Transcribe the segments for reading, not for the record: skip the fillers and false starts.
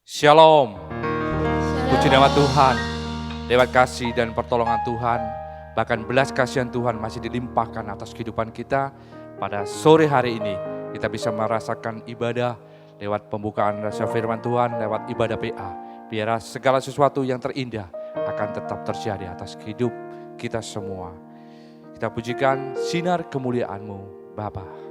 Shalom. Puji nama Tuhan. Lewat kasih dan pertolongan Tuhan, bahkan belas kasihan Tuhan masih dilimpahkan atas kehidupan kita. Pada sore hari ini kita bisa merasakan ibadah lewat pembukaan rasa firman Tuhan, lewat ibadah PA. Biar segala sesuatu yang terindah akan tetap terjadi atas hidup kita semua. Kita pujikan sinar kemuliaan-Mu, Bapa.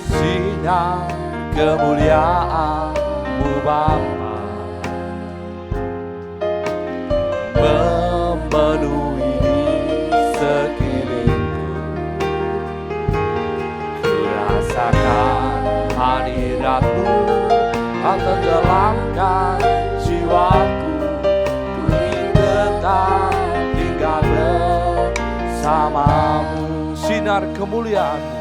Sinar kemuliaan-Mu, Bapa, memenuhi di sekelilingku. Ku rasakan hadirat-Mu, Kau tenggelamkan jiwaku. Ku ingin tetap tinggal bersama-Mu. Sinar kemuliaan-Mu,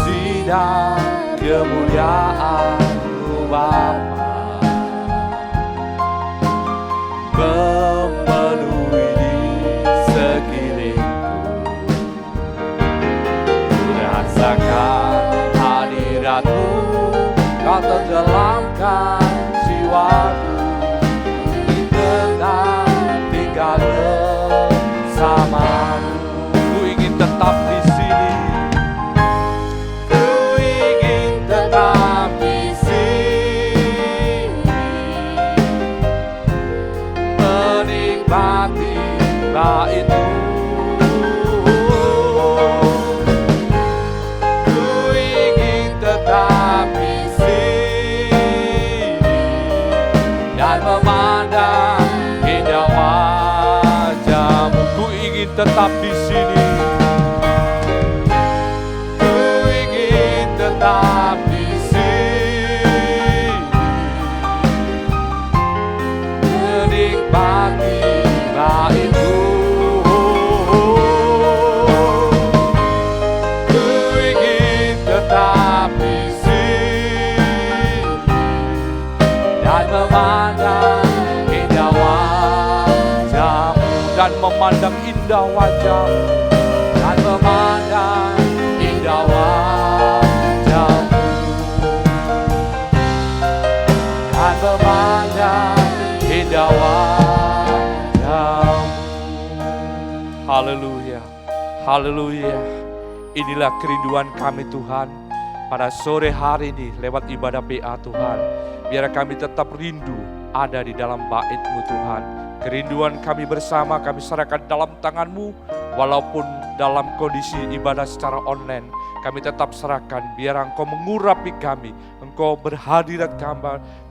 sinar kemuliaan-Mu, Bapa, memenuhi di sekelilingku. Ku rasakan hadirat-Mu, Kau tenggelamkan jiwaku. Ku tetap tinggal bersama-Mu. Ku ingin tetap di sini. Bait-Mu, ku ingin tetap di sini dan memandang indah wajah-Mu. Ku ingin tetap di sini. Ku ingin tetap di sini, menikmati bait-Mu. Dan memandang indah wajah-Mu, dan memandang indah wajah-Mu, dan memandang indah wajah-Mu. Haleluya, haleluya. Inilah kerinduan kami Tuhan pada sore hari ini lewat ibadah PA Tuhan. Biar kami tetap rindu ada di dalam bait-Mu Tuhan. Kerinduan kami bersama kami serahkan dalam tangan-Mu. Walaupun dalam kondisi ibadah secara online, kami tetap serahkan. Biar Engkau mengurapi kami, Engkau berhadirat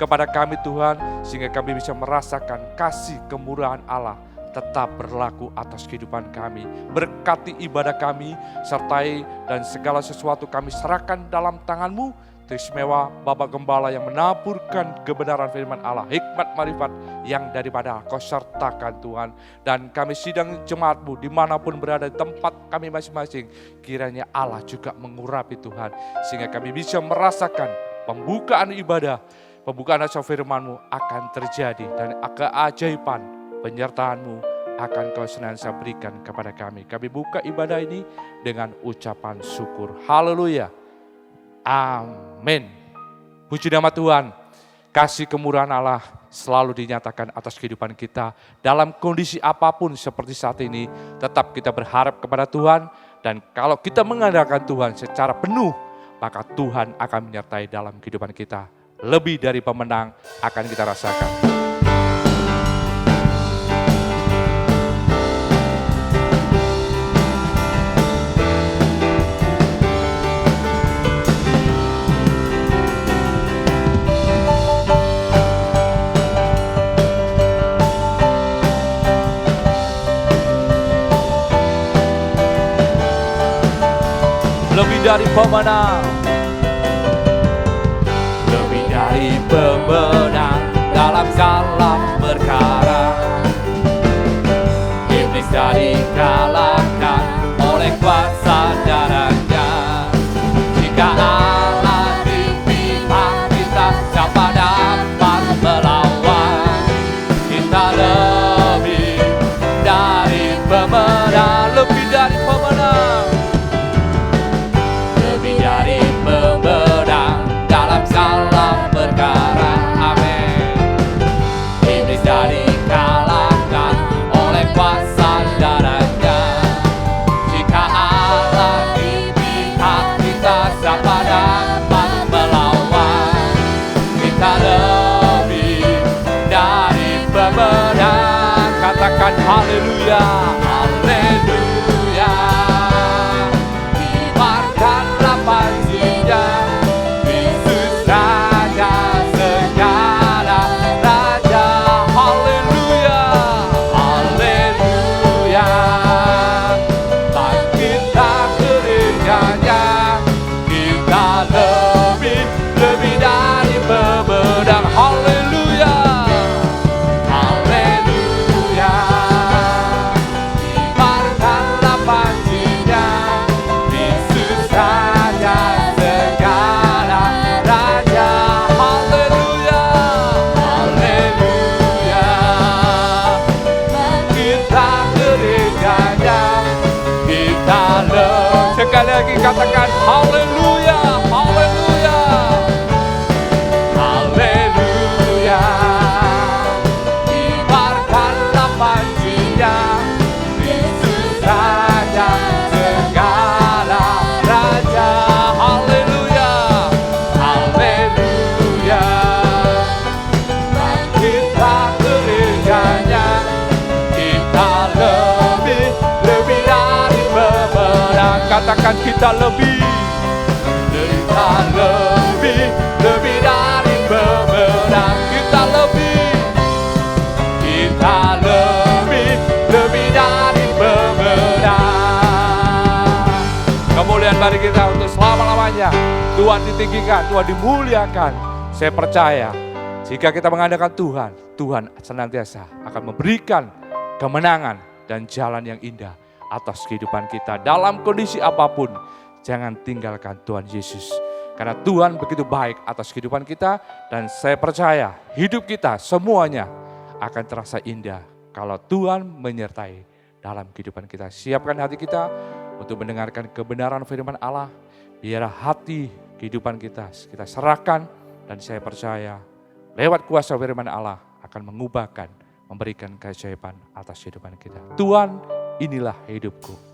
kepada kami Tuhan. Sehingga kami bisa merasakan kasih kemurahan Allah tetap berlaku atas kehidupan kami. Berkati ibadah kami, sertai dan segala sesuatu kami serahkan dalam tangan-Mu. Teristimewa Bapak Gembala yang menaburkan kebenaran firman Allah, hikmat marifat yang daripada Kau sertakan Tuhan. Dan kami sidang jemaat-Mu dimanapun berada di tempat kami masing-masing, kiranya Allah juga mengurapi Tuhan. Sehingga kami bisa merasakan pembukaan ibadah, pembukaan asal firman-Mu akan terjadi. Dan keajaiban penyertaan-Mu akan Kau senantiasa berikan kepada kami. Kami buka ibadah ini dengan ucapan syukur. Haleluya. Amin. Puji nama Tuhan. Kasih kemurahan Allah selalu dinyatakan atas kehidupan kita. Dalam kondisi apapun seperti saat ini, tetap kita berharap kepada Tuhan. Dan kalau kita mengandalkan Tuhan secara penuh, maka Tuhan akan menyertai dalam kehidupan kita. Lebih dari pemenang akan kita rasakan. Lebih dari pemenang, lebih dari pemenang dalam segala perkara. bisa dikalahkan oleh kuasa darahnya. Jika Allah di pihak kita, siapa dapat melawan? Kita lebih dari pemenang, lebih dari pemenang, lebih dari pemenang dalam segala perkara. Amin. Iblis jadi kalahkan oleh kuasa darahnya. Jika Allah di pihak kita, siapa dapat melawan? Kita lebih dari pemenang. Katakan haleluya, haleluya. Kibarkanlah panjinya, Yesus Raja segala raja. Haleluya, haleluya. Bangkitlah gerejanya, kita lebih dari pemenang. Haleluya, haleluya. Kibarkanlah panjinya, Yesus Raja segala raja. Haleluya, haleluya. Kita gerejanya, kita lebih. Sekali lagi katakan haleluya, haleluya, haleluya. Kibarkanlah panjinya, Yesus Raja segala raja. Haleluya, haleluya. Bangkitlah gerejanya, kita lebih dari pemenang. Katakan kita lebih dari pemenang. Kita lebih dari pemenang. Kemuliaan bagi kita untuk selama-lamanya. Tuhan ditinggikan, Tuhan dimuliakan. Saya percaya jika kita mengandalkan Tuhan, Tuhan senantiasa akan memberikan kemenangan dan jalan yang indah atas kehidupan kita. Dalam kondisi apapun, jangan tinggalkan Tuhan Yesus. Karena Tuhan begitu baik atas kehidupan kita, dan saya percaya hidup kita semuanya akan terasa indah kalau Tuhan menyertai dalam kehidupan kita. Siapkan hati kita untuk mendengarkan kebenaran firman Allah. Biar hati kehidupan kita serahkan, dan saya percaya lewat kuasa firman Allah akan mengubahkan, memberikan keajaiban atas kehidupan kita. Tuhan, inilah hidupku.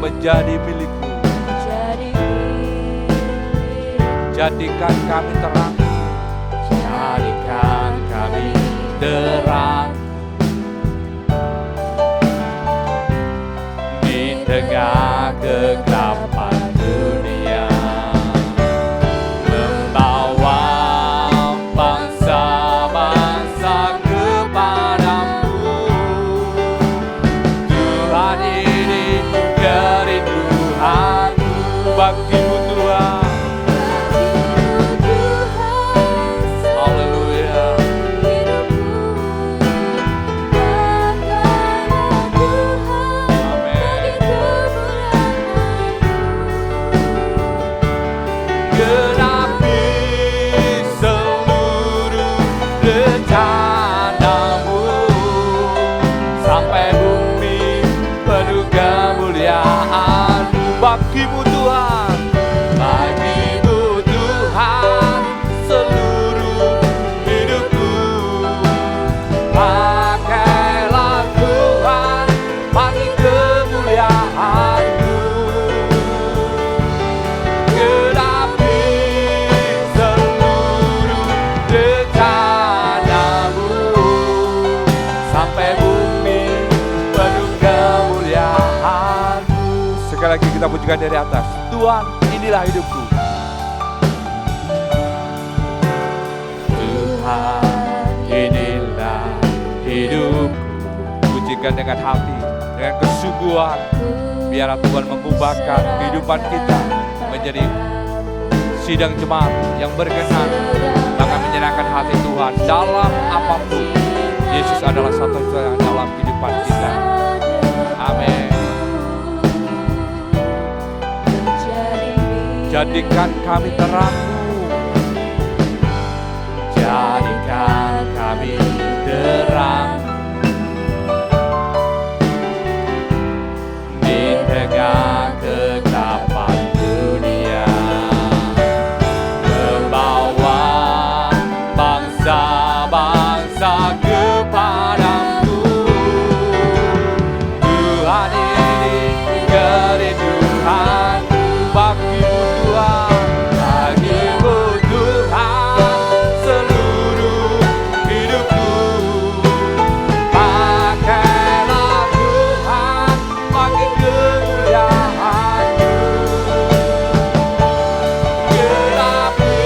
Menjadi milikmu, jadikan kami terang, jadikan kami terang di tengah kegelapan dunia, membawa bangsa-bangsa kepadamu. Tuhan, ini kerinduanku bagimu Tuhan. kita pujikan dari atas. Tuhan, inilah hidupku. Tuhan, inilah hidupku. Pujikan dengan hati, dengan kesungguhan. Biarlah Tuhan mengubahkan kehidupan kita menjadi sidang jemaat yang berkenan, bahkan menyenangkan hati Tuhan dalam apapun. Yesus adalah satu-satunya dalam kehidupan kita. Amin. Jadikan kami terang-Mu, jadikan kami terang di tengah kegelapan dunia, membawa bangsa-bangsa kepadamu. Tuhan, ini kerinduan bagimu Tuhan, bagimu Tuhan, seluruh hidupku. Pakailah Tuhan, pakai kemuliaan-Mu. Genapi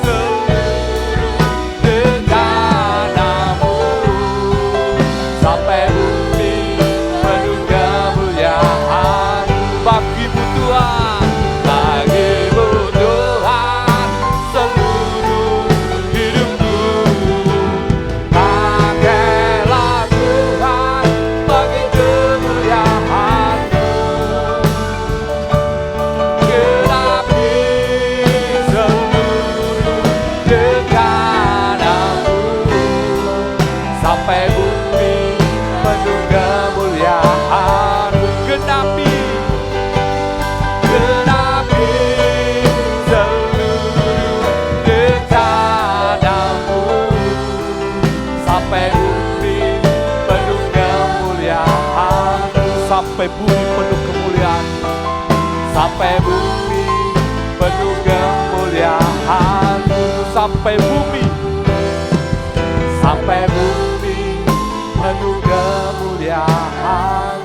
seluruh rencana-Mu, sampai bumi penuh kemuliaan. Bagimu Tuhan, bagimu Tuhan, seluruh hidupku. Pakailah Tuhan, bagi kemuliaan-Mu. Genapi seluruh rencana-Mu, sampai bumi penuh kemuliaan-Mu. Genapi seluruh rencana-Mu, sampai bumi penuh kemuliaan. Sampai bumi penuh kemuliaan, sampai bumi penuh kemuliaan. Sampai bumi penuh kemuliaan.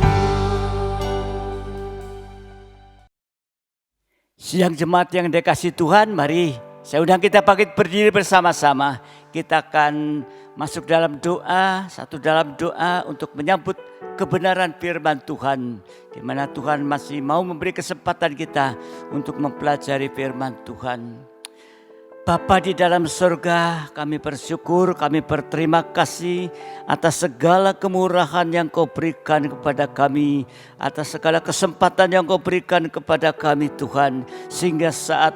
Sidang jemaat yang dikasihi Tuhan, mari saya undang kita bangkit berdiri bersama-sama. Kita akan masuk dalam doa, dalam doa untuk menyambut kebenaran firman Tuhan. Di mana Tuhan masih mau memberi kesempatan kita untuk mempelajari firman Tuhan. Bapa di dalam surga, kami bersyukur, kami berterima kasih atas segala kemurahan yang Kau berikan kepada kami, atas segala kesempatan yang Kau berikan kepada kami Tuhan. Sehingga saat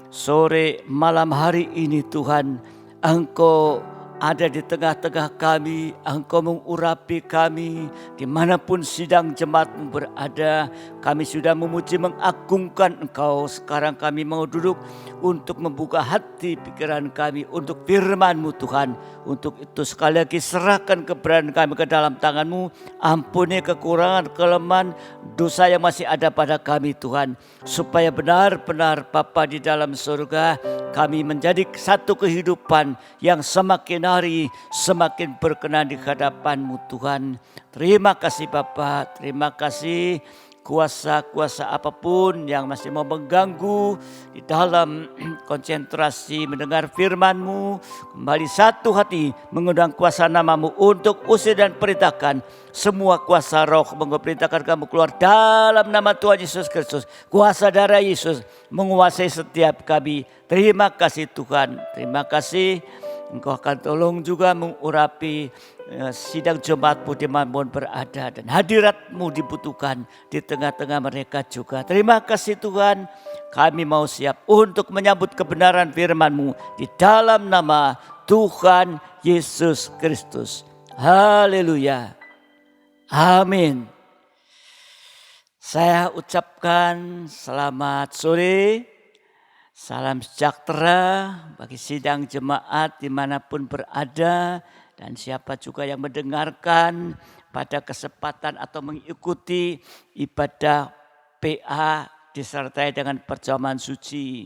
sore malam hari ini Tuhan, Engkau ada di tengah-tengah kami, Engkau mengurapi kami, dimanapun sidang jemaat-Mu berada. Kami sudah memuji mengagungkan Engkau. Sekarang kami mau duduk untuk membuka hati pikiran kami untuk firman-Mu Tuhan. Untuk itu sekali lagi serahkan keberadaan kami ke dalam tangan-Mu. Ampuni kekurangan, kelemahan, dosa yang masih ada pada kami Tuhan. Supaya benar-benar Bapa di dalam surga, kami menjadi satu kehidupan yang semakin hari semakin berkenan di hadapan-Mu Tuhan. Terima kasih Bapa, terima kasih. Kuasa-kuasa apapun yang masih mau mengganggu di dalam konsentrasi mendengar firman-Mu, kembali satu hati mengundang kuasa nama-Mu untuk usir dan perintahkan semua kuasa roh, perintahkan kamu keluar dalam nama Tuhan Yesus Kristus. Kuasa darah Yesus menguasai setiap kami. Terima kasih Tuhan, terima kasih. Engkau akan tolong juga mengurapi sidang jemaat-Mu dimanapun berada. Dan hadirat-Mu dibutuhkan di tengah-tengah mereka juga. Terima kasih Tuhan. Kami mau siap untuk menyambut kebenaran firman-Mu di dalam nama Tuhan Yesus Kristus. Haleluya. Amin. Saya ucapkan selamat sore. Salam sejahtera bagi sidang jemaat dimanapun berada dan siapa juga yang mendengarkan pada kesempatan atau mengikuti ibadah PA disertai dengan perjamuan suci.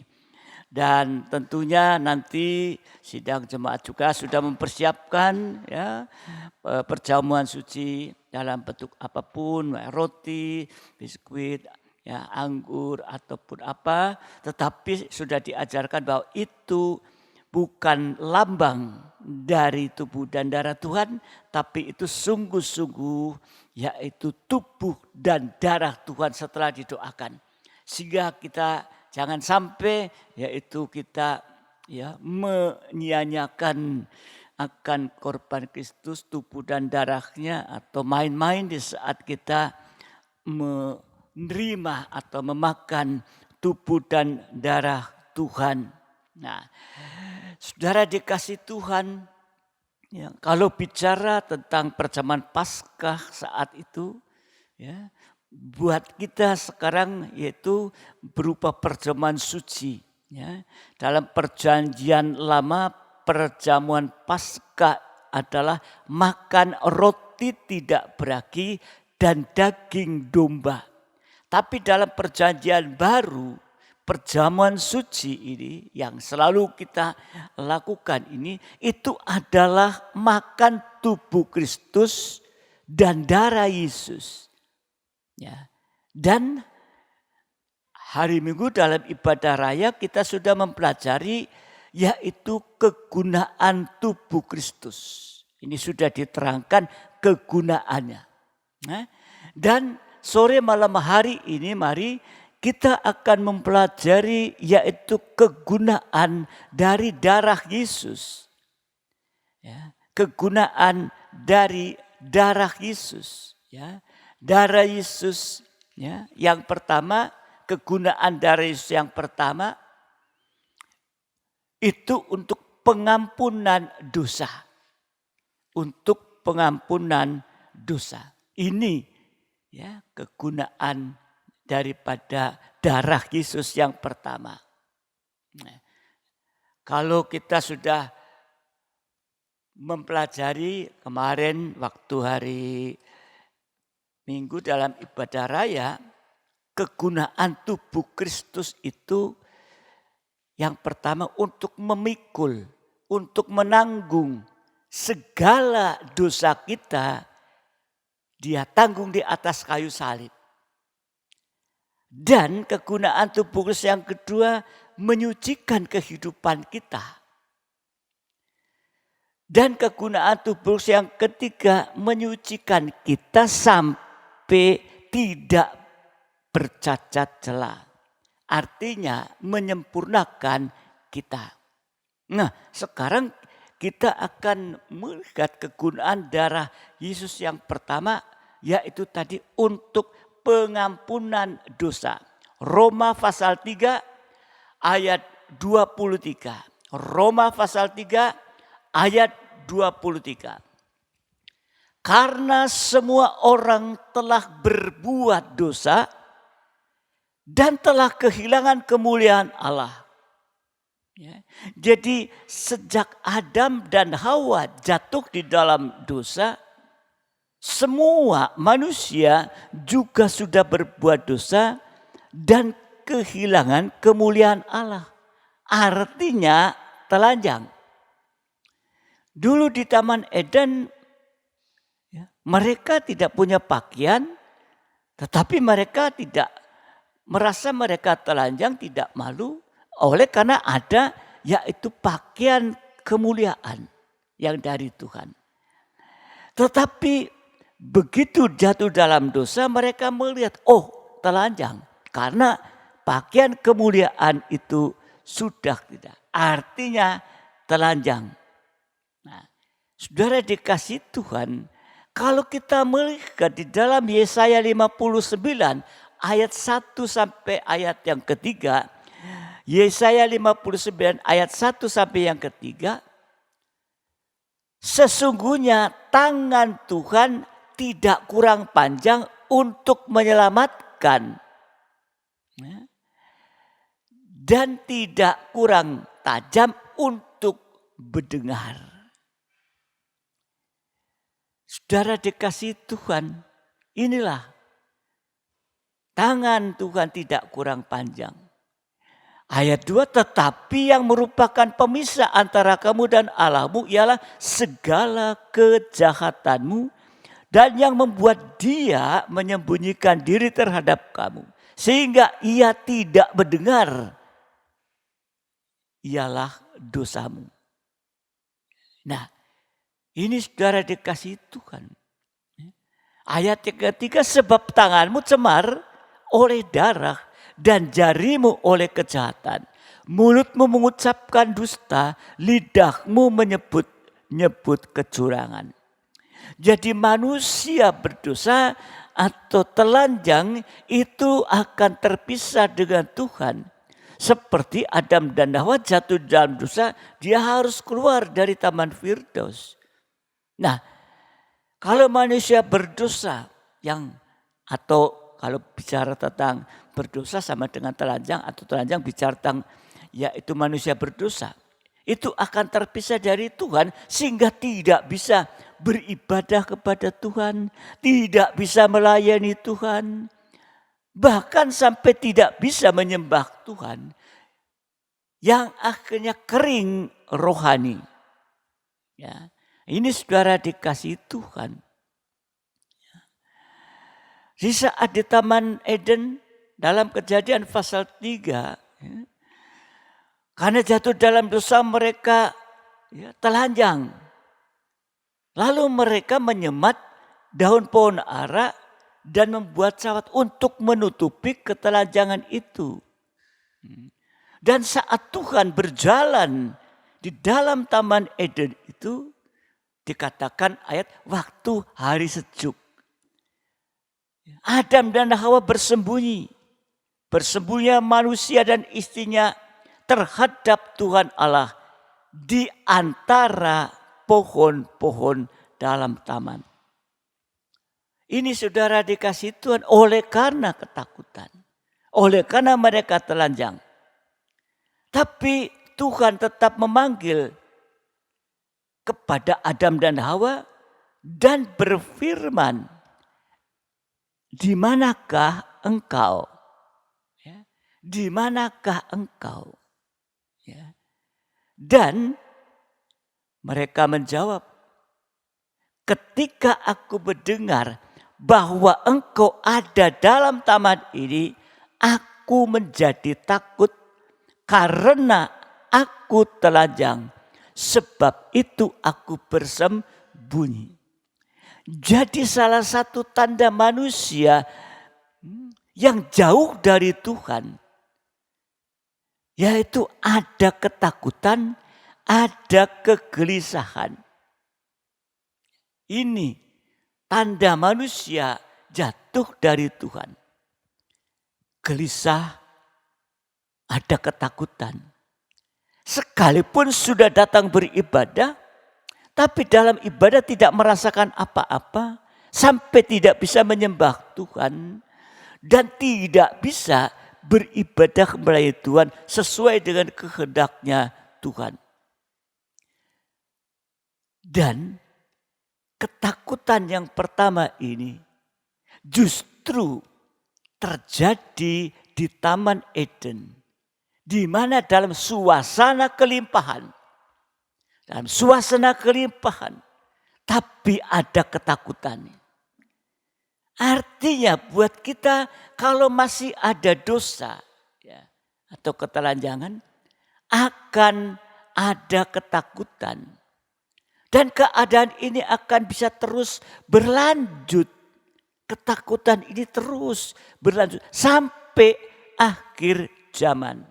Dan tentunya nanti sidang jemaat juga sudah mempersiapkan ya perjamuan suci dalam bentuk apapun, roti, biskuit, ya anggur ataupun apa, tetapi sudah diajarkan bahwa itu bukan lambang dari tubuh dan darah Tuhan, tapi itu sungguh-sungguh yaitu tubuh dan darah Tuhan setelah didoakan. Sehingga kita jangan sampai yaitu kita menyia-nyiakan akan korban Kristus, tubuh dan darahnya, atau main-main di saat kita menerima atau memakan tubuh dan darah Tuhan. Nah, saudara dikasih Tuhan, kalau bicara tentang perjamuan Paskah saat itu, buat kita sekarang yaitu berupa perjamuan suci. Dalam perjanjian lama, perjamuan Paskah adalah makan roti tidak beragi dan daging domba. Tapi dalam perjanjian baru, perjamuan suci ini yang selalu kita lakukan ini, itu adalah makan tubuh Kristus dan darah Yesus. Dan hari Minggu dalam ibadah raya kita sudah mempelajari yaitu kegunaan tubuh Kristus. Ini sudah diterangkan kegunaannya. Dan sore malam hari ini mari kita akan mempelajari yaitu kegunaan dari darah Yesus. Kegunaan dari darah Yesus. Darah Yesus yang pertama, kegunaan darah Yesus yang pertama itu untuk pengampunan dosa. Untuk pengampunan dosa. Ini kegunaan daripada darah Yesus yang pertama. Kalau kita sudah mempelajari kemarin waktu hari Minggu dalam ibadah raya, kegunaan tubuh Kristus itu yang pertama untuk memikul, untuk menanggung segala dosa kita, dia tanggung di atas kayu salib. Dan kegunaan tubuh Kristus yang kedua menyucikan kehidupan kita. Dan kegunaan tubuh Kristus yang ketiga menyucikan kita sampai tidak bercacat celah. Artinya menyempurnakan kita. Nah, sekarang kita akan melihat kegunaan darah Yesus yang pertama, yaitu tadi untuk pengampunan dosa. Roma pasal 3 ayat 23. Roma pasal 3 ayat 23. Karena semua orang telah berbuat dosa dan telah kehilangan kemuliaan Allah. Jadi sejak Adam dan Hawa jatuh di dalam dosa, semua manusia juga sudah berbuat dosa dan kehilangan kemuliaan Allah. Artinya telanjang. Dulu di Taman Eden, mereka tidak punya pakaian, tetapi mereka tidak merasa mereka telanjang, tidak malu, oleh karena ada yaitu pakaian kemuliaan yang dari Tuhan. Tetapi begitu jatuh dalam dosa, mereka melihat, oh telanjang, karena pakaian kemuliaan itu sudah tidak. Artinya telanjang. Nah, saudara dikasih Tuhan, kalau kita melihat di dalam Yesaya 59 ayat 1 sampai ayat yang ketiga, Yesaya 59 ayat 1 sampai yang ketiga, sesungguhnya tangan Tuhan tidak kurang panjang untuk menyelamatkan dan tidak kurang tajam untuk mendengar. Saudara dikasih Tuhan, inilah tangan Tuhan tidak kurang panjang. Ayat 2, tetapi yang merupakan pemisah antara kamu dan Allahmu ialah segala kejahatanmu dan yang membuat dia menyembunyikan diri terhadap kamu. sehingga ia tidak mendengar, ialah dosamu. Nah, ini saudara dikasih Tuhan. Ayat yang ketiga, sebab tanganmu cemar oleh darah dan jarimu oleh kejahatan. Mulutmu mengucapkan dusta, lidahmu menyebut kecurangan. Jadi manusia berdosa atau telanjang itu akan terpisah dengan Tuhan. Seperti Adam dan Hawa jatuh dalam dosa, dia harus keluar dari Taman Firdaus. Nah, kalau manusia berdosa atau kalau bicara tentang berdosa sama dengan telanjang atau telanjang bicara tentang yaitu manusia berdosa, itu akan terpisah dari Tuhan sehingga tidak bisa beribadah kepada Tuhan, tidak bisa melayani Tuhan, bahkan sampai tidak bisa menyembah Tuhan, yang akhirnya kering rohani. Ya, ini saudara dikasih Tuhan. Di saat di Taman Eden dalam Kejadian pasal 3, karena jatuh dalam dosa mereka telanjang. Lalu mereka menyemat daun pohon ara dan membuat cawat untuk menutupi ketelanjangan itu. Dan saat Tuhan berjalan di dalam Taman Eden itu, dikatakan ayat waktu hari sejuk. Adam dan Hawa bersembunyi. Bersembunyi manusia dan istrinya terhadap Tuhan Allah di antara pohon-pohon dalam taman. Ini saudara dikasih Tuhan oleh karena ketakutan. Oleh karena mereka telanjang. Tapi Tuhan tetap memanggil kepada Adam dan Hawa dan berfirman, di manakah engkau? Ya, di manakah engkau? Ya. Dan mereka menjawab, ketika aku mendengar bahwa engkau ada dalam taman ini, aku menjadi takut karena aku telanjang. Sebab itu aku bersembunyi. Jadi salah satu tanda manusia yang jauh dari Tuhan, yaitu ada ketakutan, ada kegelisahan. Ini tanda manusia jatuh dari Tuhan. Gelisah, ada ketakutan. Sekalipun sudah datang beribadah, tapi dalam ibadah tidak merasakan apa-apa, sampai tidak bisa menyembah Tuhan, dan tidak bisa beribadah melayani Tuhan sesuai dengan kehendaknya Tuhan. Dan ketakutan yang pertama ini justru terjadi di Taman Eden, di mana dalam suasana kelimpahan, tapi ada ketakutan. Artinya buat kita kalau masih ada dosa atau ketelanjangan, akan ada ketakutan. Dan keadaan ini akan bisa terus berlanjut. Ketakutan ini terus berlanjut sampai akhir zaman.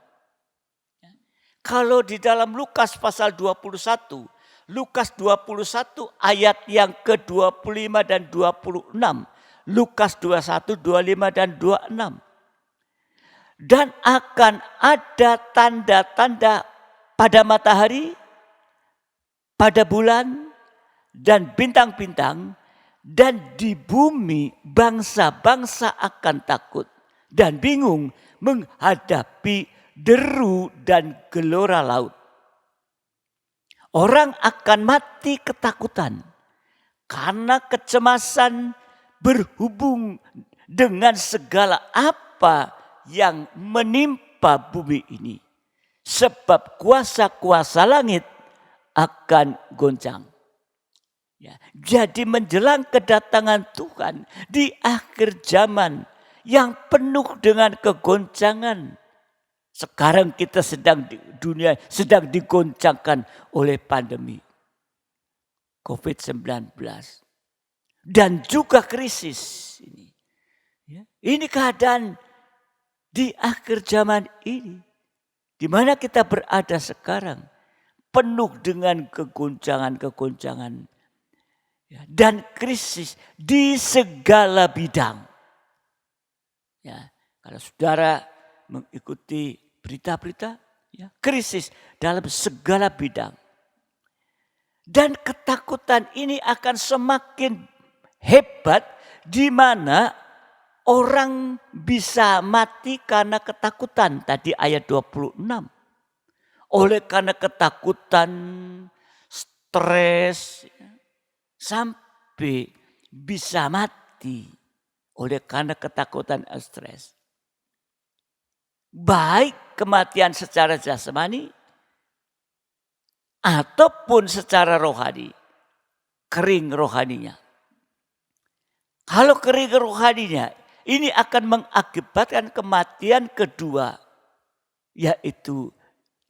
Kalau di dalam Lukas pasal 21, Lukas 21 ayat yang ke-25 dan 26. Lukas 21, 25 dan 26. Dan akan ada tanda-tanda pada matahari, pada bulan, dan bintang-bintang, dan di bumi bangsa-bangsa akan takut dan bingung menghadapi deru dan gelora laut. Orang akan mati ketakutan karena kecemasan berhubung dengan segala apa yang menimpa bumi ini. Sebab kuasa-kuasa langit akan goncang. Ya, jadi menjelang kedatangan Tuhan di akhir zaman yang penuh dengan kegoncangan. Sekarang kita dunia sedang digoncangkan oleh pandemi COVID-19 dan juga krisis ini. Ini keadaan di akhir zaman ini, di mana kita berada sekarang, penuh dengan kegoncangan dan krisis di segala bidang. Ya, kalau saudara mengikuti berita-berita, krisis dalam segala bidang. Dan ketakutan ini akan semakin hebat, di mana orang bisa mati karena ketakutan. Tadi ayat 26. Oleh karena ketakutan, stres, sampai bisa mati. Oleh karena ketakutan dan stres. Baik kematian secara jasmani ataupun secara rohani. Kering rohaninya. Kalau kering rohaninya, ini akan mengakibatkan kematian kedua, yaitu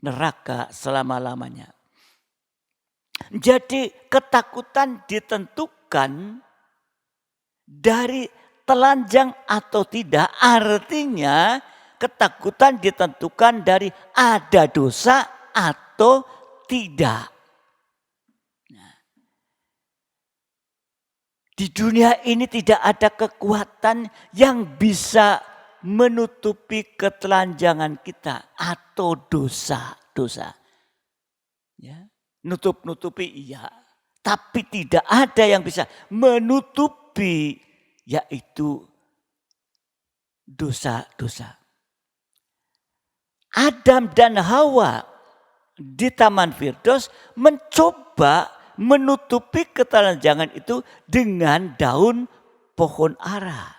neraka selama-lamanya. Jadi ketakutan ditentukan dari telanjang atau tidak, artinya ketakutan ditentukan dari ada dosa atau tidak. Di dunia ini tidak ada kekuatan yang bisa menutupi ketelanjangan kita atau dosa-dosa. Ya, nutupi iya, tapi tidak ada yang bisa menutupi, yaitu dosa-dosa. Adam dan Hawa di Taman Firdaus mencoba menutupi ketelanjangan itu dengan daun pohon ara.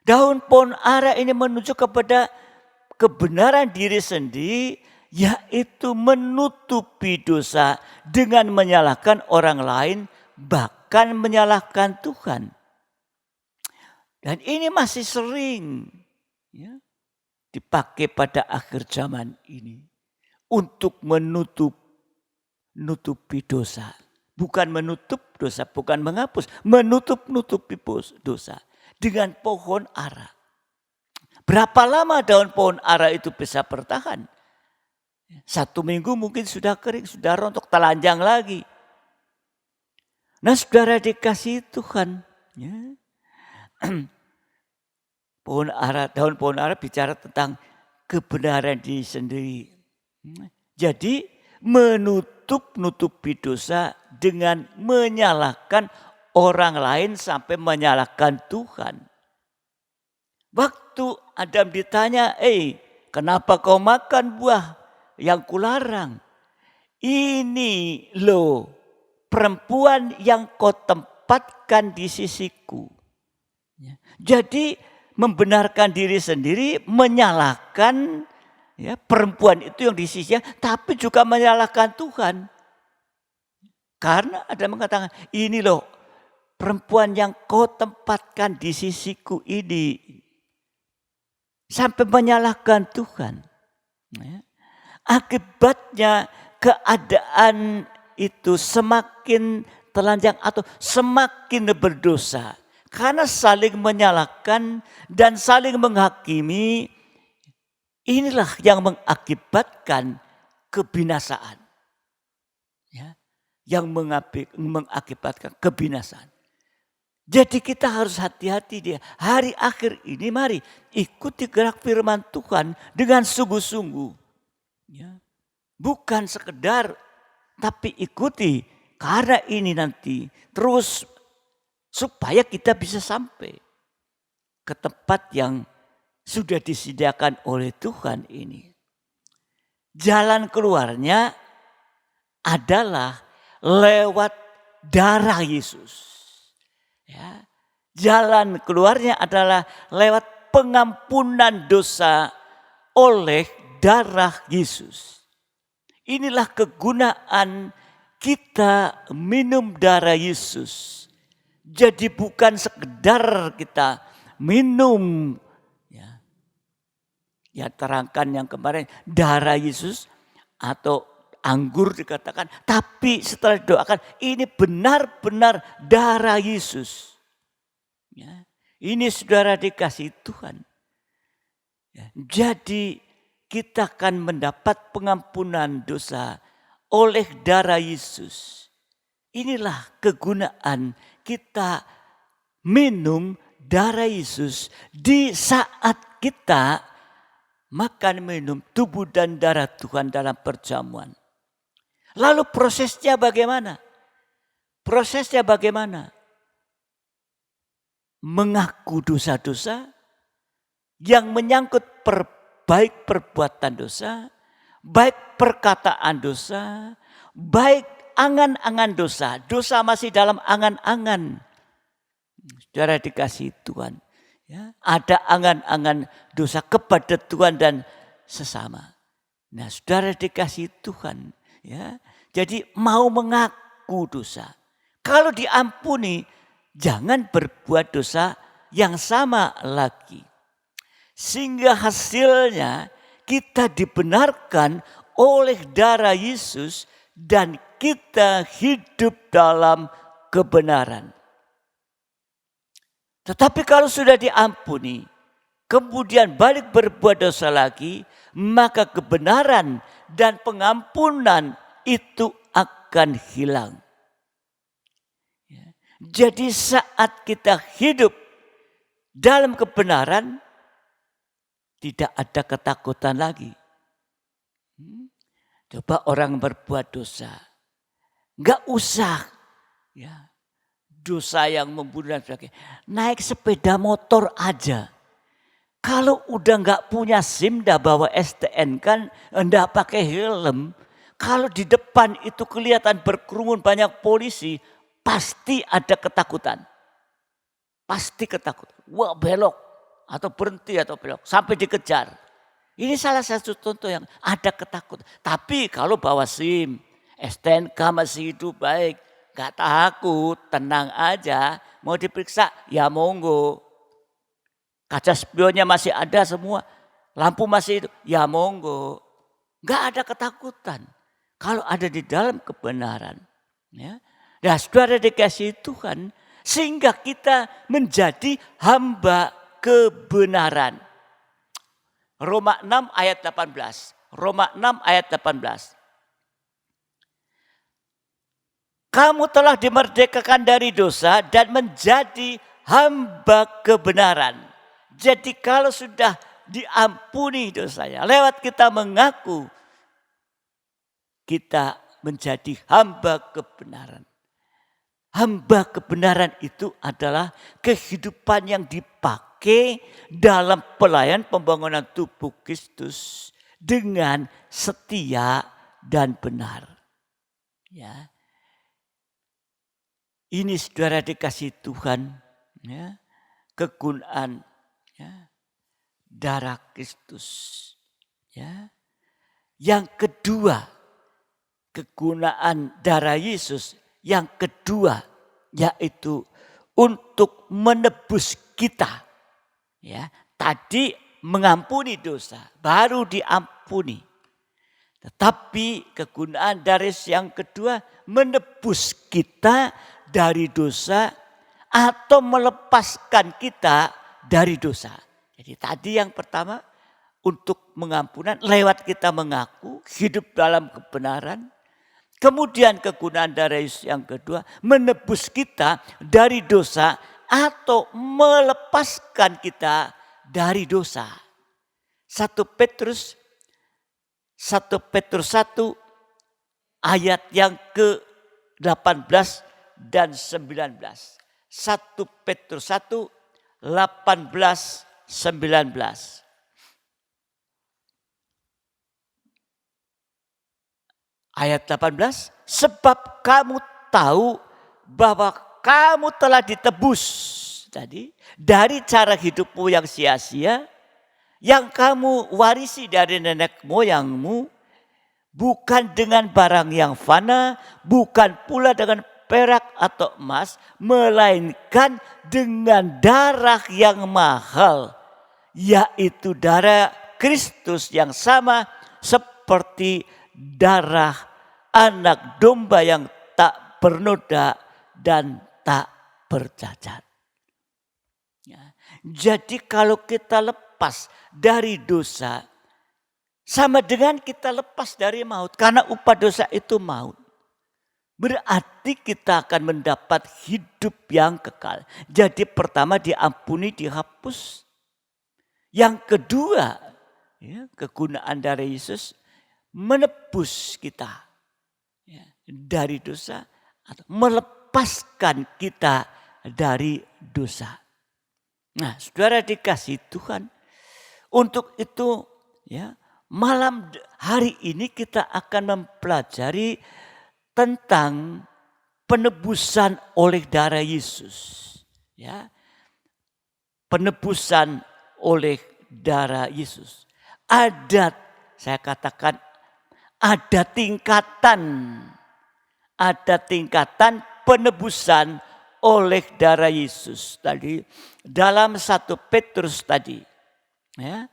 Daun pohon ara ini menunjuk kepada kebenaran diri sendiri, yaitu menutupi dosa dengan menyalahkan orang lain, bahkan menyalahkan Tuhan. Dan ini masih sering dipakai pada akhir zaman ini untuk menutupi dosa. Bukan menutup dosa, bukan menghapus, menutupi dosa dengan pohon ara. Berapa lama daun pohon ara itu bisa bertahan? 1 minggu mungkin sudah kering, sudah rontok, telanjang lagi. Nah, saudara dikasihi Tuhan, daun pohon ara bicara tentang kebenaran diri sendiri. Jadi menutupi dosa dengan menyalahkan orang lain sampai menyalahkan Tuhan. Waktu Adam ditanya, kenapa kau makan buah yang kularang? Ini loh perempuan yang kau tempatkan di sisiku. Jadi membenarkan diri sendiri, menyalahkan perempuan itu yang di sisinya, tapi juga menyalahkan Tuhan. Karena ada mengatakan, ini loh perempuan yang kau tempatkan di sisiku ini. Sampai menyalahkan Tuhan. Akibatnya keadaan itu semakin telanjang atau semakin berdosa. Karena saling menyalahkan dan saling menghakimi, inilah yang mengakibatkan kebinasaan. Yang mengakibatkan kebinasaan. Jadi kita harus hati-hati di hari akhir ini. Mari ikuti gerak firman Tuhan dengan sungguh-sungguh. Bukan sekedar, tapi ikuti. Karena ini nanti terus supaya kita bisa sampai ke tempat yang sudah disediakan oleh Tuhan ini. Jalan keluarnya adalah lewat darah Yesus. Jalan keluarnya adalah lewat pengampunan dosa oleh darah Yesus. Inilah kegunaan kita minum darah Yesus. Jadi bukan sekedar kita minum. Ya terangkan yang kemarin, darah Yesus atau anggur dikatakan. Tapi setelah didoakan, ini benar-benar darah Yesus. Ya, ini saudara dikasih Tuhan. Ya, jadi kita akan mendapat pengampunan dosa oleh darah Yesus. Inilah kegunaan kita minum darah Yesus di saat kita makan minum tubuh dan darah Tuhan dalam perjamuan. Lalu prosesnya bagaimana? Prosesnya bagaimana? Mengaku dosa-dosa yang menyangkut baik perbuatan dosa, baik perkataan dosa, baik angan-angan dosa. Dosa masih dalam angan-angan. Saudara dikasih Tuhan. Ya, ada angan-angan dosa kepada Tuhan dan sesama. Nah, saudara dikasih Tuhan. Ya, jadi mau mengaku dosa. Kalau diampuni, jangan berbuat dosa yang sama lagi. Sehingga hasilnya kita dibenarkan oleh darah Yesus dan kita hidup dalam kebenaran. Tetapi kalau sudah diampuni, kemudian balik berbuat dosa lagi, maka kebenaran dan pengampunan itu akan hilang. Jadi saat kita hidup dalam kebenaran, tidak ada ketakutan lagi. Coba orang berbuat dosa, enggak usah ya, dosa yang membunuh dan sebagainya. Naik sepeda motor aja. Kalau udah enggak punya SIM, dah bawa STN kan, enggak pakai helm. Kalau di depan itu kelihatan berkerumun banyak polisi, pasti ada ketakutan. Pasti ketakutan. Wah, belok atau berhenti atau belok sampai dikejar. Ini salah satu contoh yang ada ketakutan. Tapi kalau bawa SIM, STNK masih hidup baik. Gak takut, tenang aja. Mau diperiksa, ya monggo. Kaca spionnya masih ada semua. Lampu masih hidup, ya monggo. Gak ada ketakutan. Kalau ada di dalam kebenaran. Ya. Nah, saudara dikasih Tuhan. Sehingga kita menjadi hamba kebenaran. Roma 6 ayat 18. Roma 6 ayat 18. Kamu telah dimerdekakan dari dosa dan menjadi hamba kebenaran. Jadi kalau sudah diampuni dosanya, lewat kita mengaku, kita menjadi hamba kebenaran. Hamba kebenaran itu adalah kehidupan yang dipakai dalam pelayan pembangunan tubuh Kristus dengan setia dan benar. Ya. Ini saudara dikasih Tuhan, ya, kegunaan ya, darah Kristus. Ya. Yang kedua, kegunaan darah Yesus. Yang kedua, yaitu untuk menebus kita. Ya, tadi mengampuni dosa, baru diampuni. Tetapi kegunaan darah yang kedua menebus kita dari dosa atau melepaskan kita dari dosa. Jadi tadi yang pertama untuk mengampunan lewat kita mengaku hidup dalam kebenaran. Kemudian kegunaan darah Yesus yang kedua menebus kita dari dosa atau melepaskan kita dari dosa. 1 Petrus 1 ayat yang ke-18 dan 19. 1 Petrus 1, 18, 19. Ayat 18, sebab kamu tahu bahwa kamu telah ditebus tadi dari cara hidupmu yang sia-sia, yang kamu warisi dari nenek moyangmu, bukan dengan barang yang fana, bukan pula dengan perak atau emas, melainkan dengan darah yang mahal, yaitu darah Kristus yang sama seperti darah anak domba yang tak bernoda dan tak bercacat. Ya. Jadi kalau kita lepas dari dosa, sama dengan kita lepas dari maut, karena upah dosa itu maut. Berarti kita akan mendapat hidup yang kekal. Jadi pertama diampuni, dihapus. Yang kedua, ya, kegunaan darah Yesus menebus kita ya, dari dosa atau melepaskan kita dari dosa. Nah, saudara dikasih Tuhan, untuk itu ya, malam hari ini kita akan mempelajari tentang penebusan oleh darah Yesus. Ya. Penebusan oleh darah Yesus. Saya katakan ada tingkatan. Ada tingkatan penebusan oleh darah Yesus. Tadi dalam 1 Petrus tadi. Ya.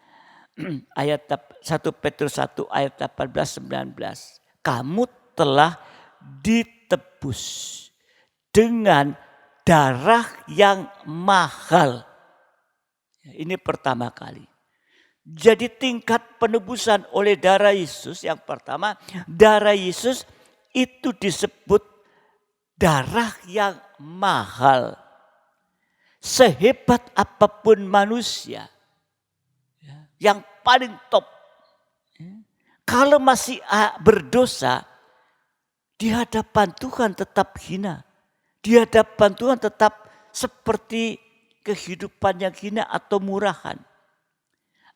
Ayat 1 Petrus 1 ayat 18-19. Kamu telah ditebus dengan darah yang mahal. Ini pertama kali. Jadi tingkat penebusan oleh darah Yesus yang pertama, darah Yesus itu disebut darah yang mahal. Sehebat apapun manusia, yang paling top, kalau masih berdosa, di hadapan Tuhan tetap hina. Di hadapan Tuhan tetap seperti kehidupan yang hina atau murahan.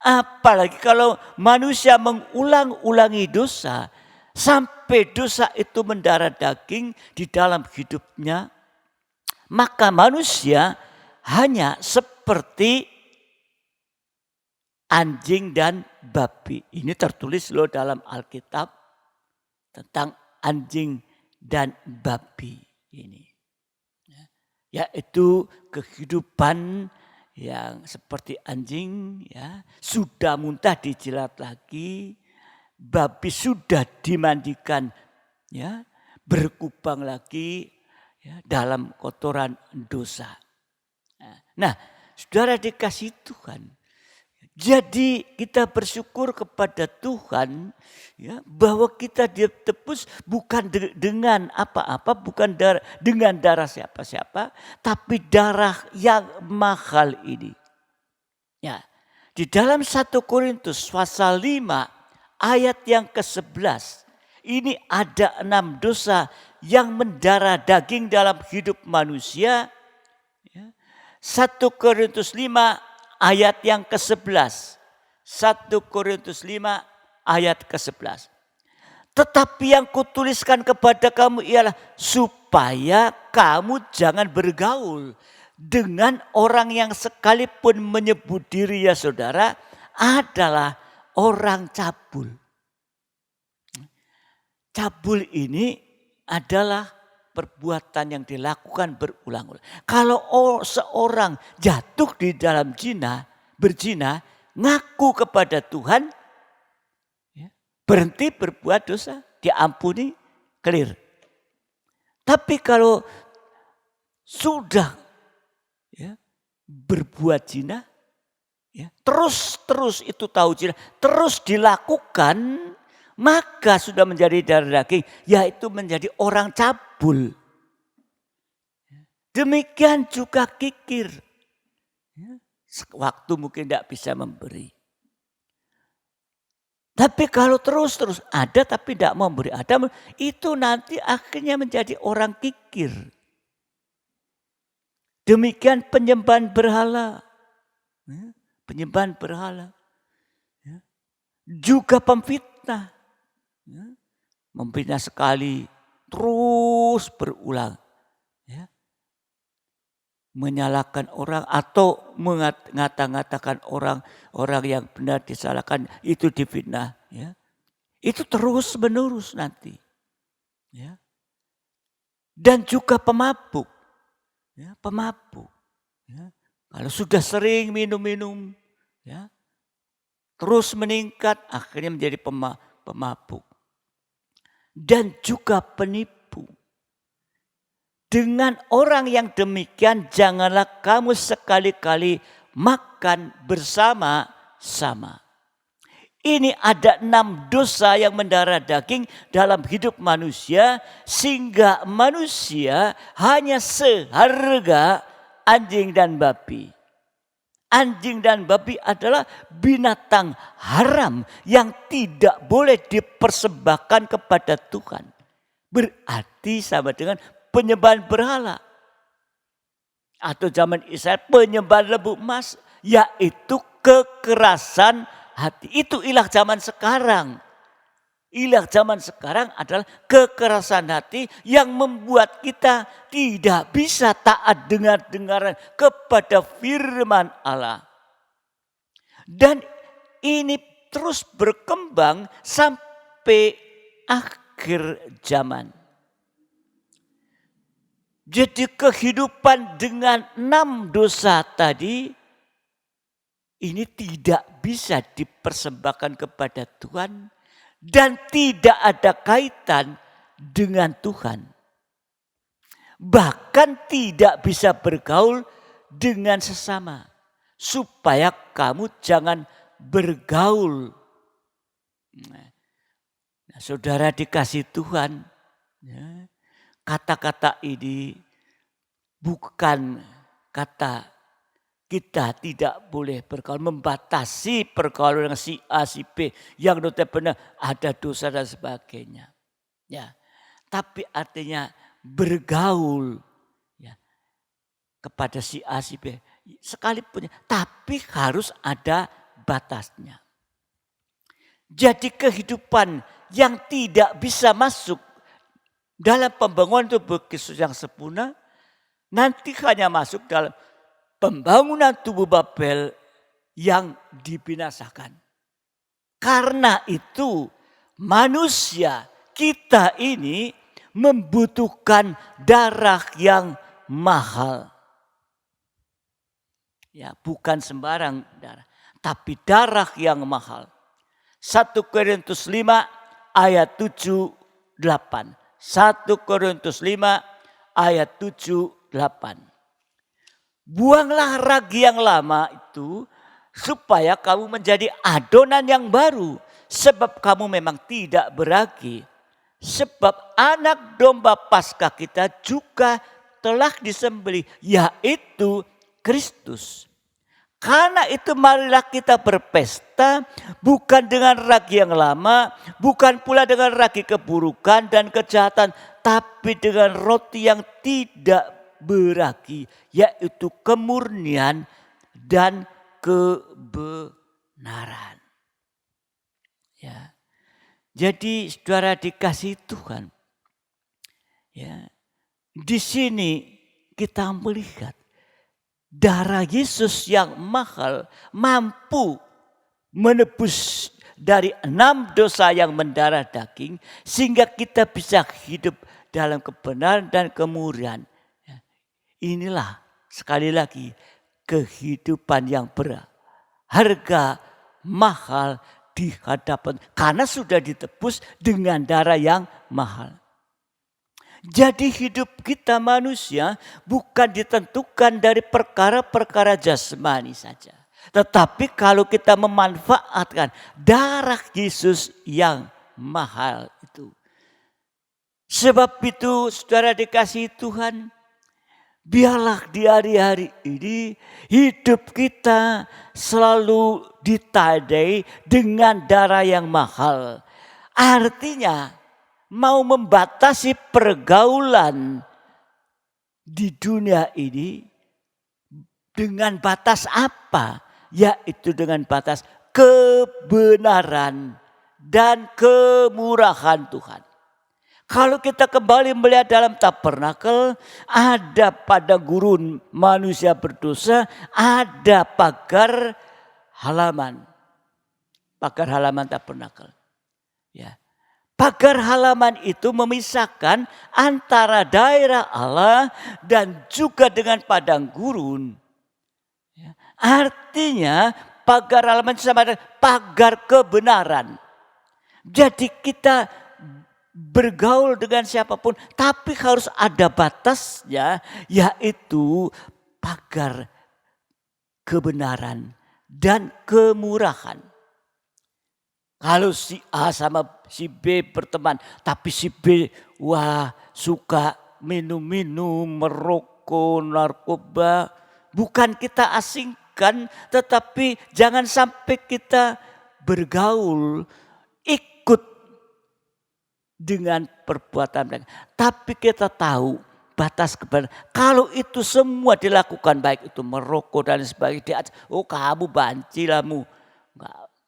Apalagi kalau manusia mengulang-ulangi dosa, sampai dosa itu mendarah daging di dalam hidupnya, maka manusia hanya seperti anjing dan babi. Ini tertulis loh dalam Alkitab tentang anjing dan babi ini. Yaitu kehidupan yang seperti anjing, ya, sudah muntah dijilat lagi, babi sudah dimandikan, ya, berkubang lagi ya, dalam kotoran dosa. Nah, saudara dikasih Tuhan. Jadi kita bersyukur kepada Tuhan ya, bahwa kita ditebus bukan dengan apa-apa, bukan dengan darah siapa-siapa, tapi darah yang mahal ini. Ya, di dalam 1 Korintus pasal 5 ayat yang ke-11, ini ada 6 dosa yang mendarah daging dalam hidup manusia. 1 Korintus 5 ayat yang ke-11. 1 Korintus 5 ayat ke-11. Tetapi yang kutuliskan kepada kamu ialah supaya kamu jangan bergaul dengan orang yang sekalipun menyebut diri ya saudara adalah orang cabul. Cabul ini adalah perbuatan yang dilakukan berulang-ulang. Kalau seorang jatuh di dalam berzina, ngaku kepada Tuhan, berhenti berbuat dosa, diampuni, clear. Tapi kalau sudah berbuat zina, terus itu tahu zina, terus dilakukan, maka sudah menjadi darah daging, yaitu menjadi orang cabul. Demikian juga kikir. Waktu mungkin tidak bisa memberi. Tapi kalau terus ada tapi tidak memberi, itu nanti akhirnya menjadi orang kikir. Demikian penyembahan berhala. Penyembahan berhala. Juga pemfitnah. Memfitnah sekali terus berulang. Menyalahkan orang atau mengata-ngatakan orang yang benar disalahkan itu difitnah. Itu terus menerus nanti. dan juga pemabuk. Ya, pemabuk. Ya. Kalau sudah sering minum-minum, ya, terus meningkat, akhirnya menjadi pemabuk. Dan juga penipu. Dengan orang yang demikian, janganlah kamu sekali-kali makan bersama-sama. Ini ada 6 dosa yang mendarah daging dalam hidup manusia, sehingga manusia hanya seharga anjing dan babi. Anjing dan babi adalah binatang haram yang tidak boleh dipersembahkan kepada Tuhan. Berarti sama dengan penyembahan berhala. Atau zaman Israel penyembahan lembu emas, yaitu kekerasan hati. Itu ilah zaman sekarang. Ilah zaman sekarang adalah kekerasan hati yang membuat kita tidak bisa taat dengar-dengaran kepada firman Allah. Dan ini terus berkembang sampai akhir zaman. Jadi kehidupan dengan 6 dosa tadi ini tidak bisa dipersembahkan kepada Tuhan dan tidak ada kaitan dengan Tuhan. Bahkan tidak bisa bergaul dengan sesama. Supaya kamu jangan bergaul. Nah, saudara dikasih Tuhan, ya, kata-kata ini bukan kata kita tidak boleh bergaul, membatasi pergaulan dengan si A, si B yang notabene ada dosa dan sebagainya. Ya, tapi artinya bergaul, ya, kepada si A, si B sekalipun, tapi harus ada batasnya. Jadi kehidupan yang tidak bisa masuk dalam pembangunan tubuh Kristus yang sempurna nanti hanya masuk dalam pembangunan tubuh Babel yang dibinasakan. Karena itu manusia kita ini membutuhkan darah yang mahal. Ya, bukan sembarang darah, tapi darah yang mahal. 1 Korintus 5 ayat 7-8. 1 Korintus 5 ayat 7-8. Buanglah ragi yang lama itu supaya kamu menjadi adonan yang baru. Sebab kamu memang tidak beragi. Sebab anak domba Paskah kita juga telah disembelih, yaitu Kristus. Karena itu marilah kita berpesta bukan dengan ragi yang lama, bukan pula dengan ragi keburukan dan kejahatan, tapi dengan roti yang tidak beragi, yaitu kemurnian dan kebenaran. Ya. Jadi saudara dikasih Tuhan, ya, di sini kita melihat darah Yesus yang mahal mampu menebus dari 6 dosa yang mendarah daging, sehingga kita bisa hidup dalam kebenaran dan kemurnian. Inilah sekali lagi kehidupan yang berharga mahal di hadapan, karena sudah ditebus dengan darah yang mahal. Jadi hidup kita manusia bukan ditentukan dari perkara-perkara jasmani saja. Tetapi kalau kita memanfaatkan darah Yesus yang mahal itu. Sebab itu saudara dikasihi Tuhan, biarlah di hari-hari ini hidup kita selalu ditandai dengan darah yang mahal. Artinya mau membatasi pergaulan di dunia ini dengan batas apa? Yaitu dengan batas kebenaran dan kemurahan Tuhan. Kalau kita kembali melihat dalam tabernakel, ada padang gurun manusia berdosa, ada pagar halaman tabernakel. Ya. Pagar halaman itu memisahkan antara daerah Allah dan juga dengan padang gurun. Ya, artinya pagar halaman itu sama dengan pagar kebenaran. Jadi kita bergaul dengan siapapun, tapi harus ada batasnya, yaitu pagar kebenaran dan kemurahan. Kalau si A sama si B berteman, tapi si B suka minum-minum, merokok, narkoba, bukan kita asingkan, tetapi jangan sampai kita bergaul, ikut dengan perbuatan mereka. Tapi kita tahu batas kebenaran. Kalau itu semua dilakukan, baik itu merokok dan sebagainya, oh kamu banci lamu.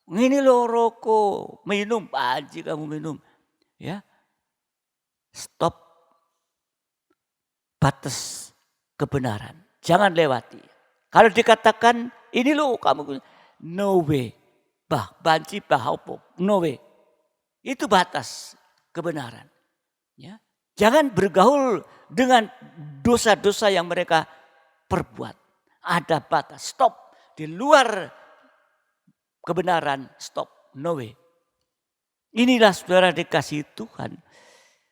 Ini loh rokok, minum, banci kamu minum. Ya, stop batas kebenaran. Jangan lewati. Kalau dikatakan ini loh kamu, no way. Banci apa? No way. Itu batas kebenaran. Ya. Jangan bergaul dengan dosa-dosa yang mereka perbuat. Ada batas, stop. Di luar kebenaran, stop, no way. Inilah saudara dikasihi Tuhan.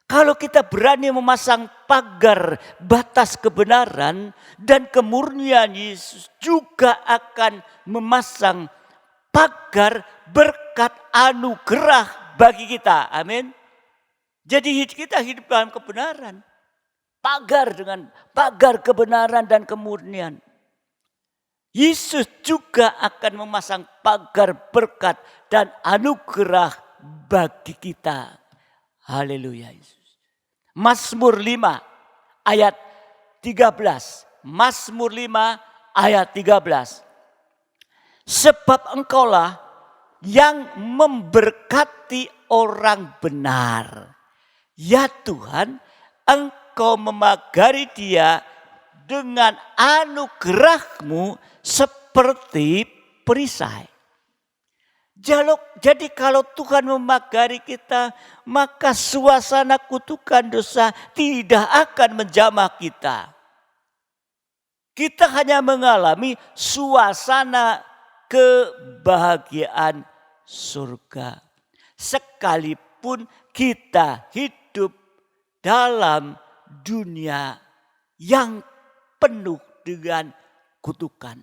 Kalau kita berani memasang pagar batas kebenaran dan kemurnian, Yesus juga akan memasang pagar berkat anugerah bagi kita. Amin. Jadi kita hidup dalam kebenaran. Pagar kebenaran dan kemurnian. Yesus juga akan memasang pagar berkat dan anugerah bagi kita. Haleluya Yesus. Mazmur 5 ayat 13. Mazmur 5 ayat 13. Sebab engkaulah yang memberkati orang benar. Ya Tuhan, engkau memagari dia dengan anugerah-Mu seperti perisai. Jadi kalau Tuhan memagari kita, maka suasana kutukan dosa tidak akan menjamah kita. Kita hanya mengalami suasana kebahagiaan surga. Sekalipun kita hidup dalam dunia yang penuh dengan kutukan.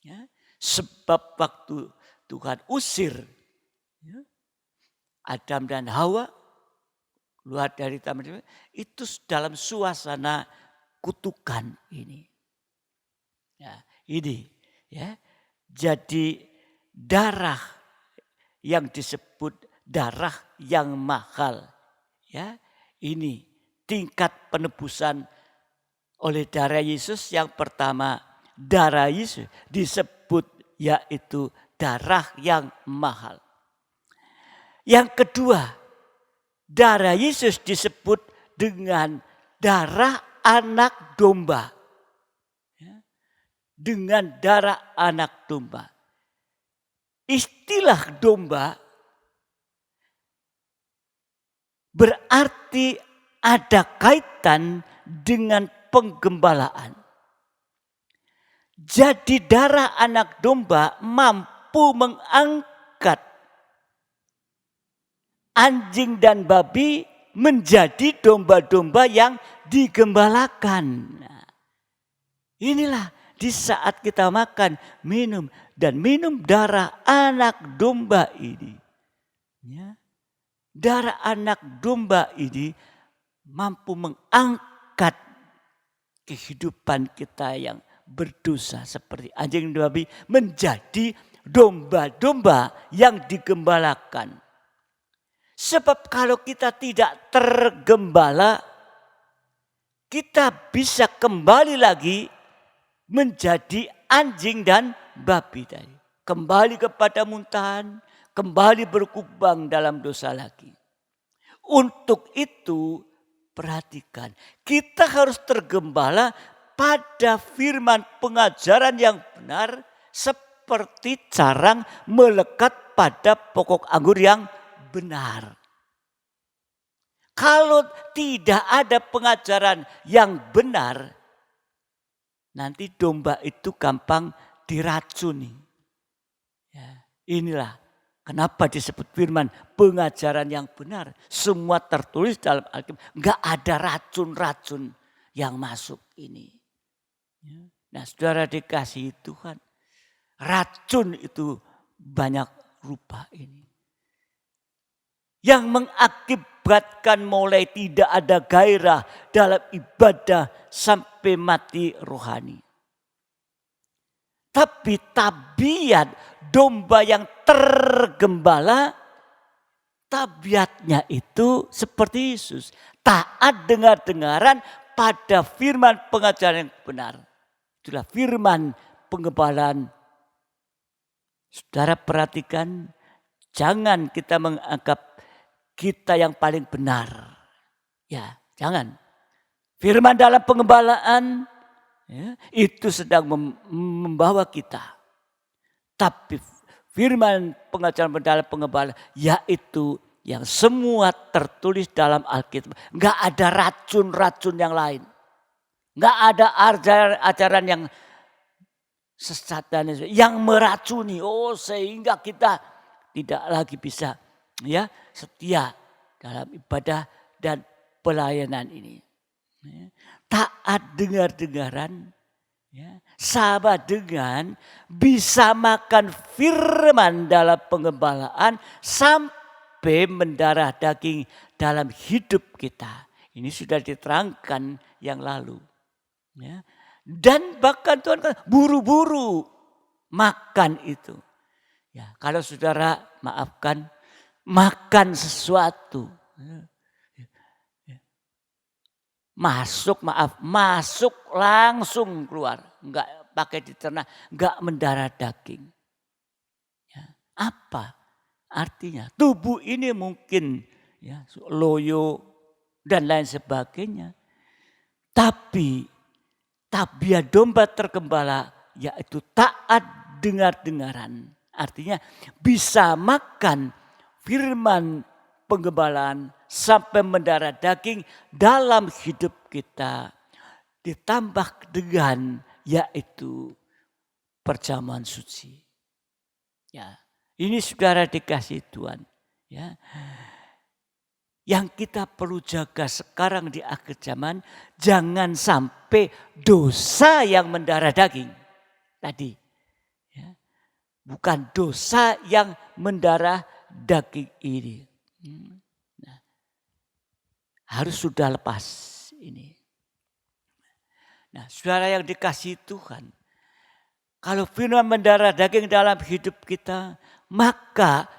Ya, sebab waktu Tuhan usir Adam dan Hawa keluar dari taman itu dalam suasana kutukan ini. Ya, ini ya. Jadi darah yang disebut darah yang mahal. Ya, ini tingkat penebusan oleh darah Yesus. Yang pertama, darah Yesus disebut yaitu darah yang mahal. Yang kedua, darah Yesus disebut dengan darah anak domba. Dengan darah anak domba. Istilah domba berarti ada kaitan dengan penggembalaan. Jadi darah anak domba mampu mengangkat anjing dan babi menjadi domba-domba yang digembalakan. Nah, inilah di saat kita makan, minum darah anak domba ini. Ya, darah anak domba ini mampu mengangkat kehidupan kita yang berdosa seperti anjing dan babi menjadi domba-domba yang digembalakan. Sebab kalau kita tidak tergembala, kita bisa kembali lagi menjadi anjing dan babi tadi. Kembali kepada muntahan, kembali berkubang dalam dosa lagi. Untuk itu perhatikan, kita harus tergembala pada firman pengajaran yang benar seperti carang melekat pada pokok anggur yang benar. Kalau tidak ada pengajaran yang benar, nanti domba itu gampang diracuni. Ya, inilah kenapa disebut firman pengajaran yang benar. Semua tertulis dalam Alkitab. Enggak ada racun-racun yang masuk ini. Ya. Nah, saudara dikasihi Tuhan. Racun itu banyak rupa ini. Yang mengakibatkan mulai tidak ada gairah dalam ibadah sampai mati rohani. Tapi tabiat domba yang tergembala, tabiatnya itu seperti Yesus. Taat dengar-dengaran pada firman pengajaran yang benar. Itulah firman pengembalaan. Saudara perhatikan, jangan kita menganggap kita yang paling benar. Ya, jangan. Firman dalam pengembalaan ya, itu sedang membawa kita. Tapi firman pengajaran dalam pengembalaan yaitu yang semua tertulis dalam Alkitab. Enggak ada racun-racun yang lain. Enggak ada ajaran yang sesat dan yang meracuni. Oh, sehingga kita tidak lagi bisa ya setia dalam ibadah dan pelayanan ini. Ya, taat dengar-dengaran ya, sama dengan bisa makan firman dalam pengembalaan sampai mendarah daging dalam hidup kita. Ini sudah diterangkan yang lalu. Ya. Dan bahkan Tuhan kan buru-buru makan itu. Ya, kalau saudara maafkan, makan sesuatu. Masuk langsung keluar. Enggak pakai dicerna, enggak mendarah daging. Ya, apa artinya? Tubuh ini mungkin ya, loyo dan lain sebagainya. Tapi tabiat domba tergembala yaitu taat dengar-dengaran. Artinya bisa makan firman penggembalaan sampai mendarah daging dalam hidup kita. Ditambah dengan yaitu perjamuan suci. Ya, ini saudara dikasih Tuhan. Ya. Yang kita perlu jaga sekarang di akhir zaman, jangan sampai dosa yang mendarah daging. Tadi, ya. Bukan dosa yang mendarah daging ini. Nah, harus sudah lepas ini. Nah, saudara yang dikasihi Tuhan, kalau firman mendarah daging dalam hidup kita, maka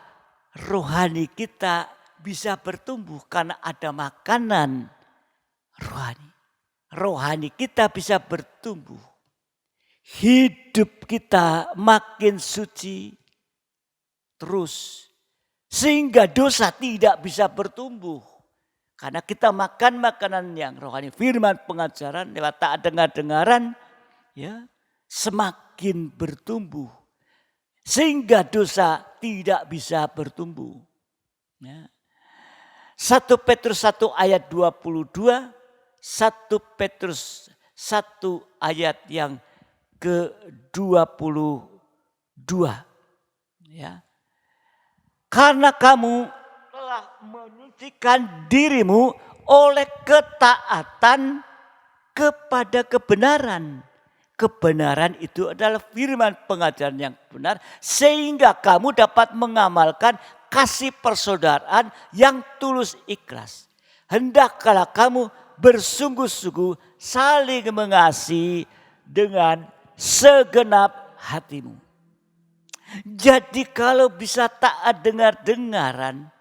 rohani kita bisa bertumbuh karena ada makanan rohani. Rohani kita bisa bertumbuh. Hidup kita makin suci terus. Sehingga dosa tidak bisa bertumbuh. Karena kita makan makanan yang rohani. Firman pengajaran lewat taat dengar-dengaran. Ya, semakin bertumbuh. Sehingga dosa tidak bisa bertumbuh. Ya. 1 Petrus 1 ayat 22. 1 Petrus 1 ayat yang ke-22. Ya. Karena kamu telah menyucikan dirimu oleh ketaatan kepada kebenaran. Kebenaran itu adalah firman pengajaran yang benar. Sehingga kamu dapat mengamalkan kasih persaudaraan yang tulus ikhlas. Hendaklah kamu bersungguh-sungguh saling mengasihi dengan segenap hatimu. Jadi kalau bisa taat dengar-dengaran,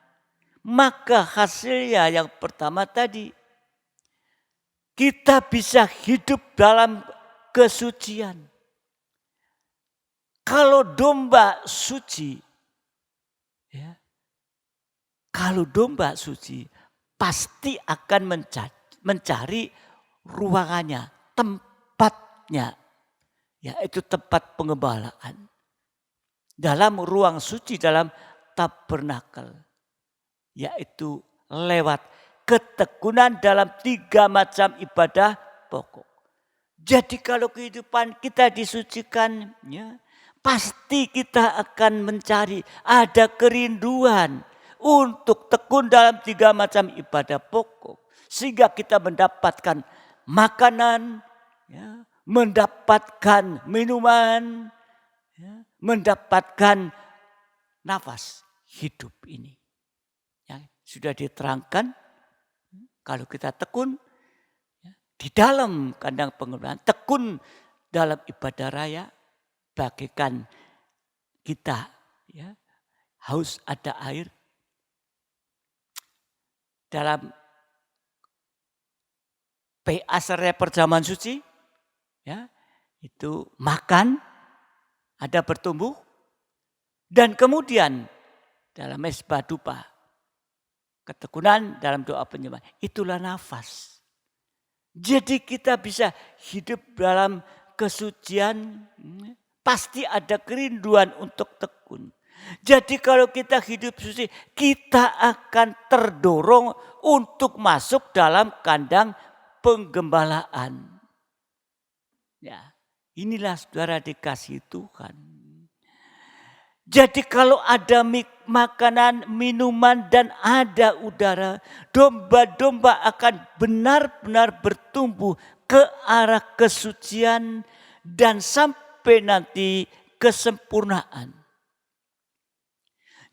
maka hasilnya yang pertama tadi, kita bisa hidup dalam kesucian. Kalau domba suci, ya, kalau domba suci pasti akan mencari ruangannya, tempatnya, yaitu tempat pengembalaan. Dalam ruang suci, dalam tabernakel, yaitu lewat ketekunan dalam 3 macam ibadah pokok. Jadi kalau kehidupan kita disucikan, ya, pasti kita akan mencari, ada kerinduan untuk tekun dalam 3 macam ibadah pokok. Sehingga kita mendapatkan makanan, ya, mendapatkan minuman, ya, mendapatkan nafas hidup ini. Ya, sudah diterangkan, kalau kita tekun ya, di dalam kandang pengembangan, tekun dalam ibadah raya, bagaikan kita ya, haus ada air. Dalam PA Seraya Perjamuan Suci, ya, itu makan, ada bertumbuh, dan kemudian dalam mesbah dupa, ketekunan dalam doa penyembahan, itulah nafas. Jadi kita bisa hidup dalam kesucian, pasti ada kerinduan untuk tekun. Jadi kalau kita hidup suci, kita akan terdorong untuk masuk dalam kandang penggembalaan. Ya, inilah saudara dikasihi Tuhan. Jadi kalau ada makanan, minuman dan ada udara, domba-domba akan benar-benar bertumbuh ke arah kesucian dan sampai nanti kesempurnaan.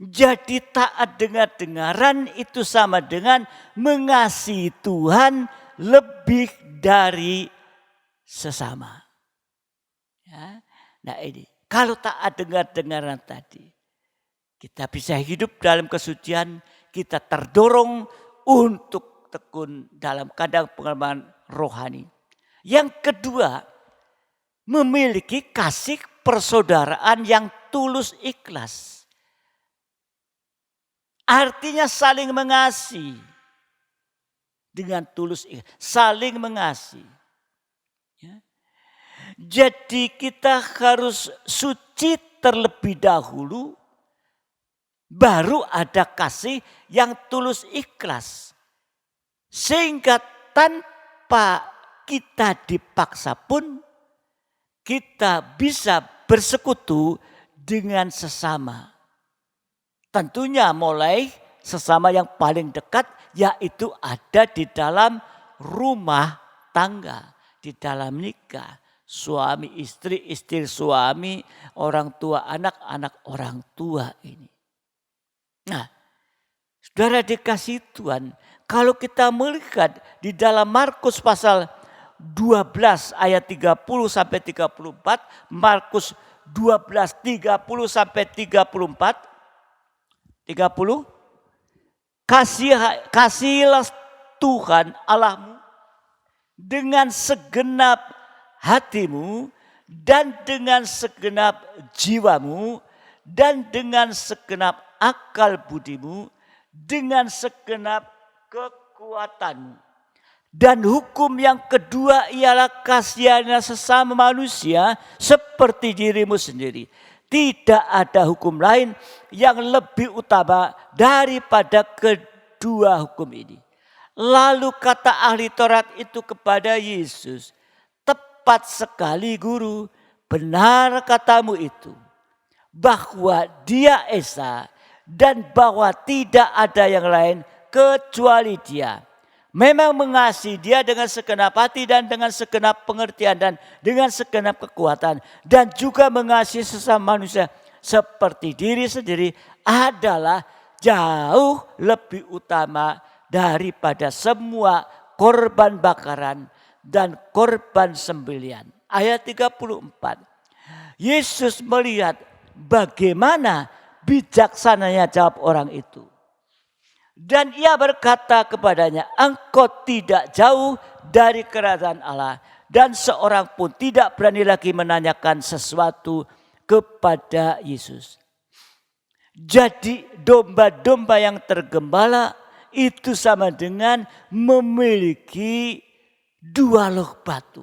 Jadi taat dengar-dengaran itu sama dengan mengasihi Tuhan lebih dari sesama. Ya. Nah ini, kalau taat dengar-dengaran tadi, kita bisa hidup dalam kesucian, kita terdorong untuk tekun dalam kandang pengembangan rohani. Yang kedua, memiliki kasih persaudaraan yang tulus ikhlas. Artinya saling mengasihi. Dengan tulus ikhlas, saling mengasihi. Ya. Jadi kita harus suci terlebih dahulu, baru ada kasih yang tulus ikhlas. Sehingga tanpa kita dipaksa pun, kita bisa bersekutu dengan sesama. Tentunya mulai sesama yang paling dekat, yaitu ada di dalam rumah tangga, di dalam nikah. Suami istri, istri suami, orang tua anak, anak orang tua ini. Nah, saudara dikasihi Tuhan, kalau kita melihat di dalam Markus pasal 12 ayat 30 sampai 34, Markus 12 30 sampai 34, 30, kasihilah Tuhan Allahmu dengan segenap hatimu dan dengan segenap jiwamu dan dengan segenap akal budimu, dengan segenap kekuatanmu. Dan hukum yang kedua ialah kasihilah sesama manusia seperti dirimu sendiri. Tidak ada hukum lain yang lebih utama daripada kedua hukum ini. Lalu kata ahli Taurat itu kepada Yesus, tepat sekali guru, benar katamu itu, bahwa dia Esa dan bahwa tidak ada yang lain kecuali dia. Memang mengasihi dia dengan segenap hati dan dengan segenap pengertian dan dengan segenap kekuatan. Dan juga mengasihi sesama manusia seperti diri sendiri adalah jauh lebih utama daripada semua korban bakaran dan korban sembelihan. Ayat 34. Yesus melihat bagaimana bijaksananya jawab orang itu. Dan ia berkata kepadanya, engkau tidak jauh dari kerajaan Allah. Dan seorang pun tidak berani lagi menanyakan sesuatu kepada Yesus. Jadi domba-domba yang tergembala itu sama dengan memiliki 2 loh batu.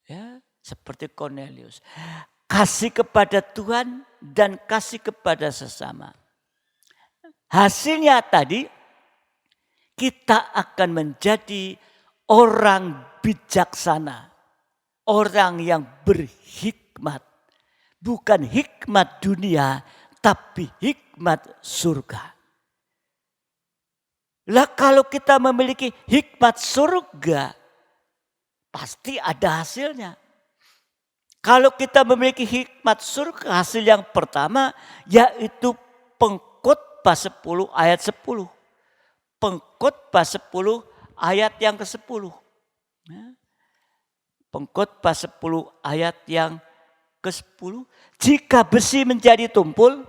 Ya, seperti Cornelius. Kasih kepada Tuhan dan kasih kepada sesama. Hasilnya tadi kita akan menjadi orang bijaksana. Orang yang berhikmat. Bukan hikmat dunia, tapi hikmat surga. Lah kalau kita memiliki hikmat surga, pasti ada hasilnya. Kalau kita memiliki hikmat surga, hasil yang pertama yaitu Pengkhotbah 10 ayat 10. Pengkhotbah 10 ayat yang ke-10. Pengkhotbah 10 ayat yang ke-10. Jika besi menjadi tumpul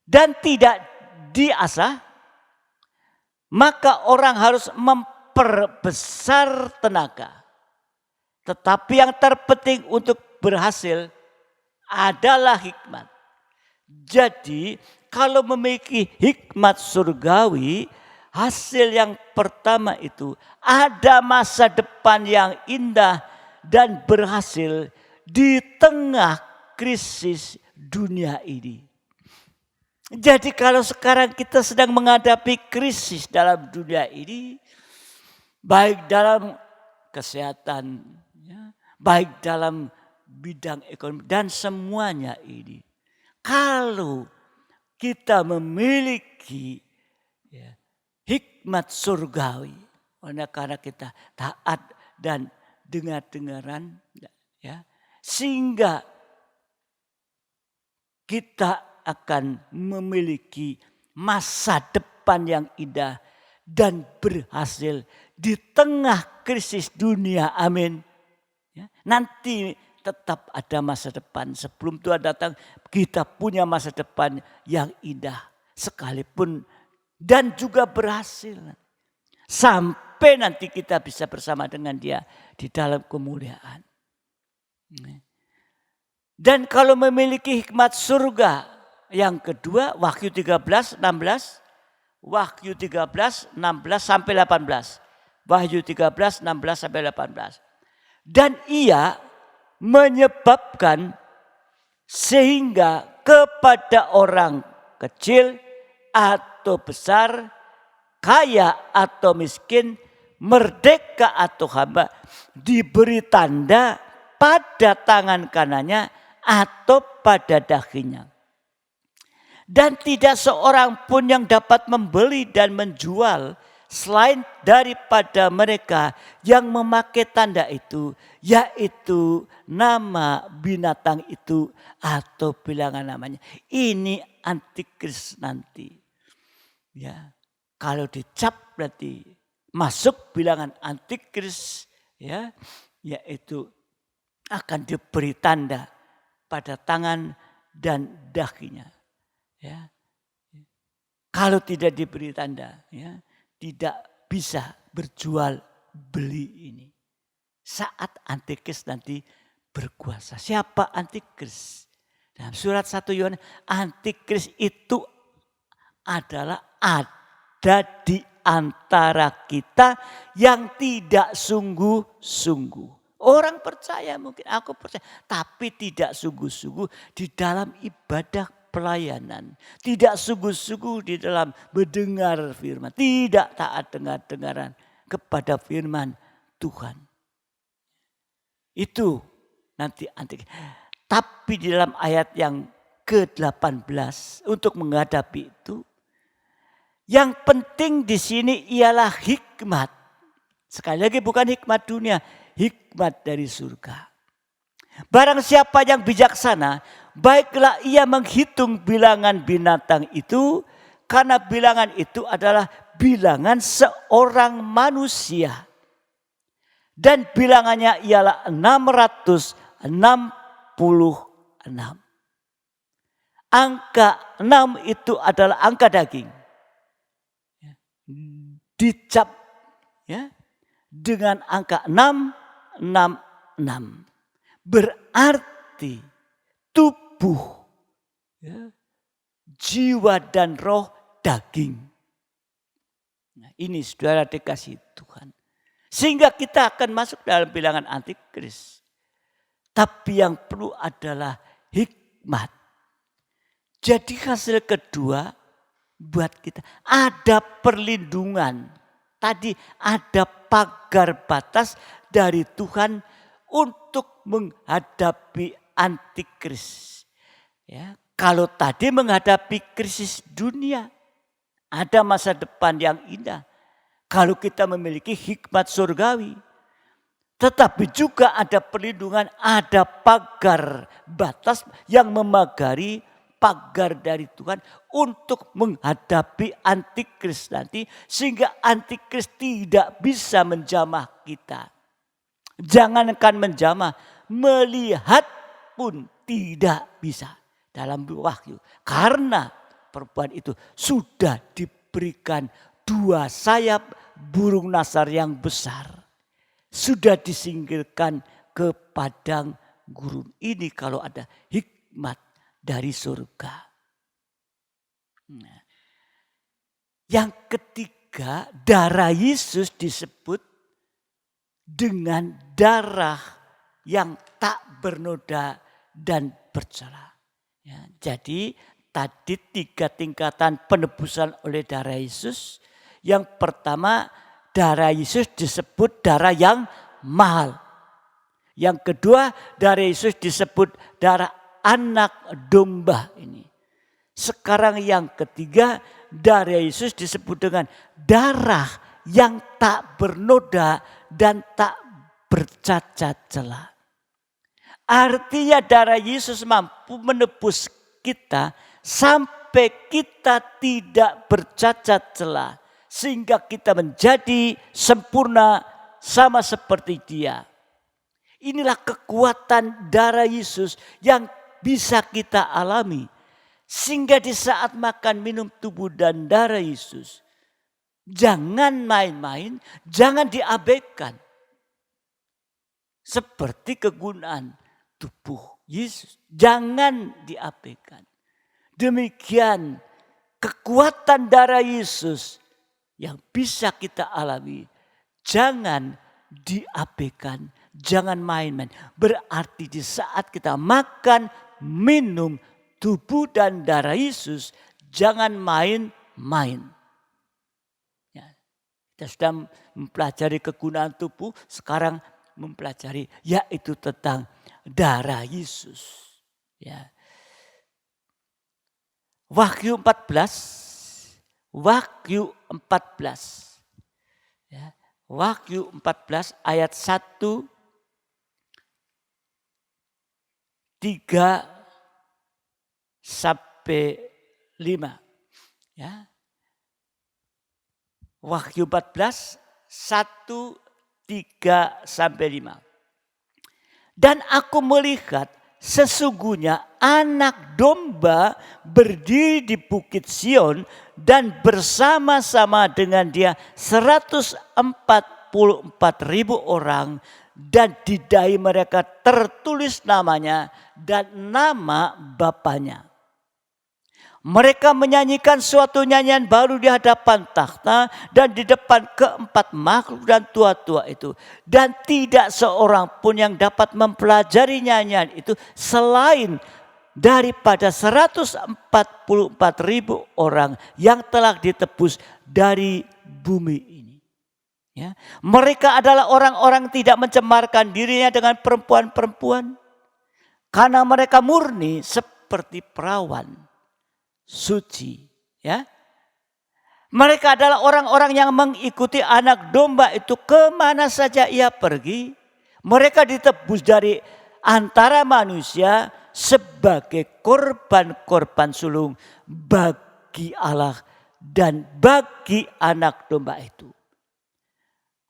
dan tidak diasah, maka orang harus memperbesar tenaga. Tetapi yang terpenting untuk berhasil adalah hikmat. Jadi kalau memiliki hikmat surgawi, hasil yang pertama itu ada masa depan yang indah dan berhasil di tengah krisis dunia ini. Jadi kalau sekarang kita sedang menghadapi krisis dalam dunia ini, baik dalam kesehatan, baik dalam bidang ekonomi dan semuanya ini. Kalau kita memiliki hikmat surgawi, karena kita taat dan dengar-dengaran, sehingga kita akan memiliki masa depan yang indah dan berhasil di tengah krisis dunia. Amin. Nanti tetap ada masa depan. Sebelum Tuhan datang, kita punya masa depan yang indah sekalipun dan juga berhasil. Sampai nanti kita bisa bersama dengan Dia di dalam kemuliaan. Dan kalau memiliki hikmat surga yang kedua, Wahyu 13, 16. Wahyu 13, 16 sampai 18. Wahyu 13, 16 sampai 18. Dan ia menyebabkan sehingga kepada orang kecil atau besar, kaya atau miskin, merdeka atau hamba, diberi tanda pada tangan kanannya atau pada dahinya. Dan tidak seorang pun yang dapat membeli dan menjual selain daripada mereka yang memakai tanda itu, yaitu nama binatang itu atau bilangan namanya. Ini antikris nanti. Ya, kalau dicap berarti masuk bilangan antikris, yaitu akan diberi tanda pada tangan dan dahinya. Kalau tidak diberi tanda, tidak bisa berjual beli ini. Saat antikris nanti berkuasa. Siapa antikris? Dalam surat 1 Yohanes, antikris itu adalah ada di antara kita yang tidak sungguh-sungguh. Orang percaya, mungkin aku percaya, tapi tidak sungguh-sungguh di dalam ibadah pelayanan. Tidak sungguh-sungguh di dalam mendengar firman. Tidak taat dengar-dengaran kepada firman Tuhan. Itu nanti antikris. Tapi di dalam ayat yang ke-18 untuk menghadapi itu, yang penting di sini ialah hikmat. Sekali lagi bukan hikmat dunia, hikmat dari surga. Barang siapa yang bijaksana, baiklah ia menghitung bilangan binatang itu, karena bilangan itu adalah bilangan seorang manusia. Dan bilangannya ialah 666. Angka 6 itu adalah angka daging. Dicap dengan angka 666. Berarti tubuh, jiwa dan roh daging. Nah, ini saudara dikasih Tuhan. Sehingga kita akan masuk dalam bilangan antikris. Tapi yang perlu adalah hikmat. Jadi hasil kedua buat kita. Ada perlindungan. Tadi ada pagar batas dari Tuhan untuk menghadapi antikris. Ya, kalau tadi menghadapi krisis dunia, ada masa depan yang indah. Kalau kita memiliki hikmat surgawi. Tetapi juga ada perlindungan, ada pagar batas yang memagari pagar dari Tuhan untuk menghadapi antikris nanti. Sehingga antikris tidak bisa menjamah kita. Jangankan menjamah, melihat pun tidak bisa dalam Wahyu. Karena perempuan itu sudah diberikan 2 sayap burung nasar yang besar. Sudah disingkirkan ke padang gurun. Ini kalau ada hikmat dari surga. Nah, yang ketiga, darah Yesus disebut dengan darah yang tak bernoda dan bercela. Ya, jadi tadi 3 tingkatan penebusan oleh darah Yesus. Yang pertama, darah Yesus disebut darah yang mahal. Yang kedua, darah Yesus disebut darah anak domba ini. Sekarang yang ketiga, darah Yesus disebut dengan darah yang tak bernoda dan tak bercacat celah. Artinya darah Yesus mampu menebus kita sampai kita tidak bercacat celah. Sehingga kita menjadi sempurna sama seperti Dia. Inilah kekuatan darah Yesus yang bisa kita alami. Sehingga di saat makan minum tubuh dan darah Yesus, jangan main-main, jangan diabaikan. Seperti kegunaan tubuh Yesus, jangan diabaikan. Demikian kekuatan darah Yesus yang bisa kita alami, jangan diabaikan, jangan main-main. Berarti di saat kita makan, minum tubuh dan darah Yesus, jangan main-main. Ya, kita sudah mempelajari kegunaan tubuh, sekarang mempelajari yaitu tentang darah Yesus. Ya. Wahyu 14. Wahyu 14. Ya, Wahyu 14 ayat 1, 3 sampai 5. Ya. Wahyu 14 1, 3 sampai 5. Dan aku melihat sesungguhnya anak domba berdiri di bukit Sion dan bersama-sama dengan dia 144.000 orang, dan di dahi mereka tertulis namanya dan nama Bapanya. Mereka menyanyikan suatu nyanyian baru di hadapan takhta dan di depan keempat makhluk dan tua-tua itu. Dan tidak seorang pun yang dapat mempelajari nyanyian itu selain daripada 144.000 orang yang telah ditebus dari bumi ini. Ya. Mereka adalah orang-orang tidak mencemarkan dirinya dengan perempuan-perempuan. Karena mereka murni seperti perawan suci, ya. Mereka adalah orang-orang yang mengikuti anak domba itu kemana saja ia pergi. Mereka ditebus dari antara manusia sebagai korban-korban sulung bagi Allah dan bagi anak domba itu.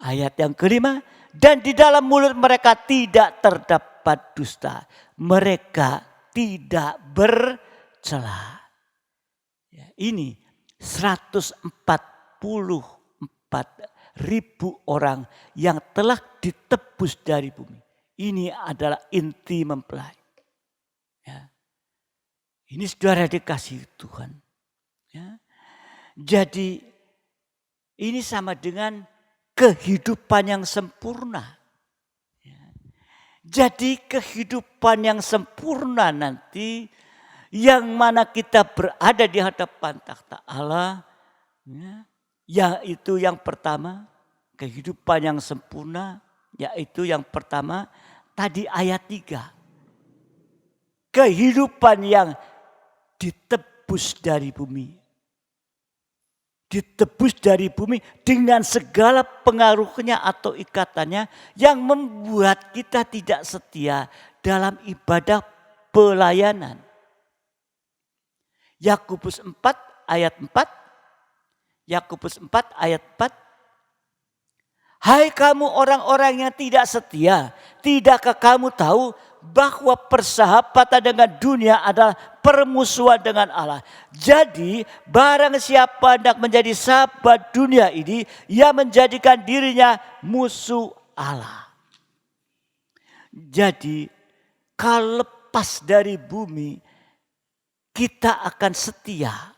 Ayat yang kelima, dan di dalam mulut mereka tidak terdapat dusta. Mereka tidak bercela. Ya, ini 144.000 orang yang telah ditebus dari bumi. Ini adalah inti mempelai. Ya. Ini saudara dikasih Tuhan. Ya. Jadi ini sama dengan kehidupan yang sempurna. Ya. Jadi kehidupan yang sempurna nanti yang mana kita berada di hadapan takhta Allah, ya, yaitu yang pertama kehidupan yang sempurna, yaitu yang pertama tadi ayat 3. Kehidupan yang ditebus dari bumi. Ditebus dari bumi dengan segala pengaruhnya atau ikatannya yang membuat kita tidak setia dalam ibadah pelayanan. Yakobus 4 ayat 4. Yakobus 4 ayat 4. Hai kamu orang-orang yang tidak setia, tidakkah kamu tahu bahwa persahabatan dengan dunia adalah permusuhan dengan Allah. Jadi barang siapa hendak menjadi sahabat dunia ini, ia menjadikan dirinya musuh Allah. Jadi kalau lepas dari bumi, kita akan setia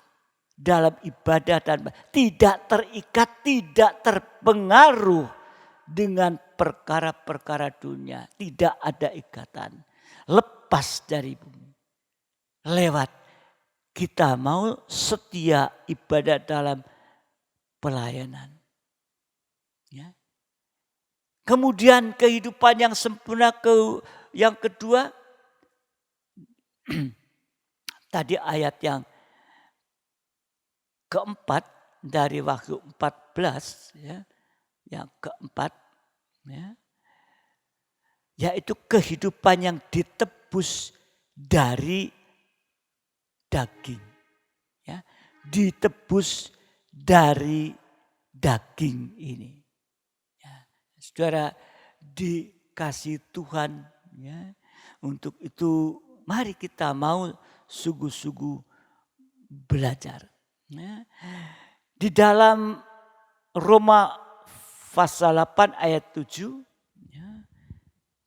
dalam ibadah dan tidak terikat, tidak terpengaruh dengan perkara-perkara dunia. Tidak ada ikatan. Lepas dari bumi. Lewat kita mau setia ibadah dalam pelayanan. Ya. Kemudian kehidupan yang sempurna yang kedua. Tadi ayat yang keempat dari Wahyu 14 ya. Yang keempat ya, yaitu kehidupan yang ditebus dari daging. Ya, ditebus dari daging ini. Ya, saudara dikasih Tuhan ya, untuk itu mari kita mau sungguh-sungguh belajar. Ya. Di dalam Roma pasal 8 ayat 7, ya,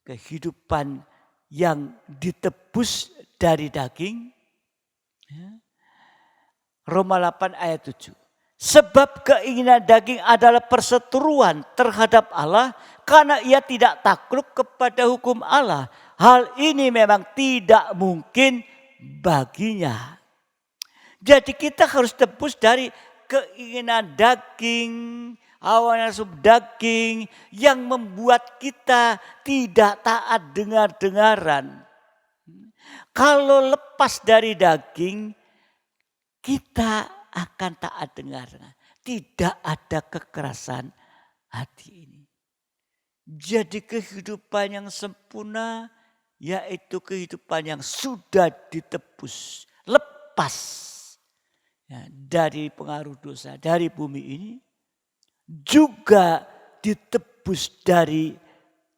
kehidupan yang ditebus dari daging. Ya. Roma 8 ayat 7. Sebab keinginan daging adalah perseteruan terhadap Allah karena ia tidak takluk kepada hukum Allah. Hal ini memang tidak mungkin baginya. Jadi kita harus tebus dari keinginan daging, hawa nafsu daging yang membuat kita tidak taat dengar-dengaran. Kalau lepas dari daging, kita akan taat dengar-dengaran. Tidak ada kekerasan hati ini. Jadi kehidupan yang sempurna yaitu kehidupan yang sudah ditebus, lepas ya, dari pengaruh dosa dari bumi ini. Juga ditebus dari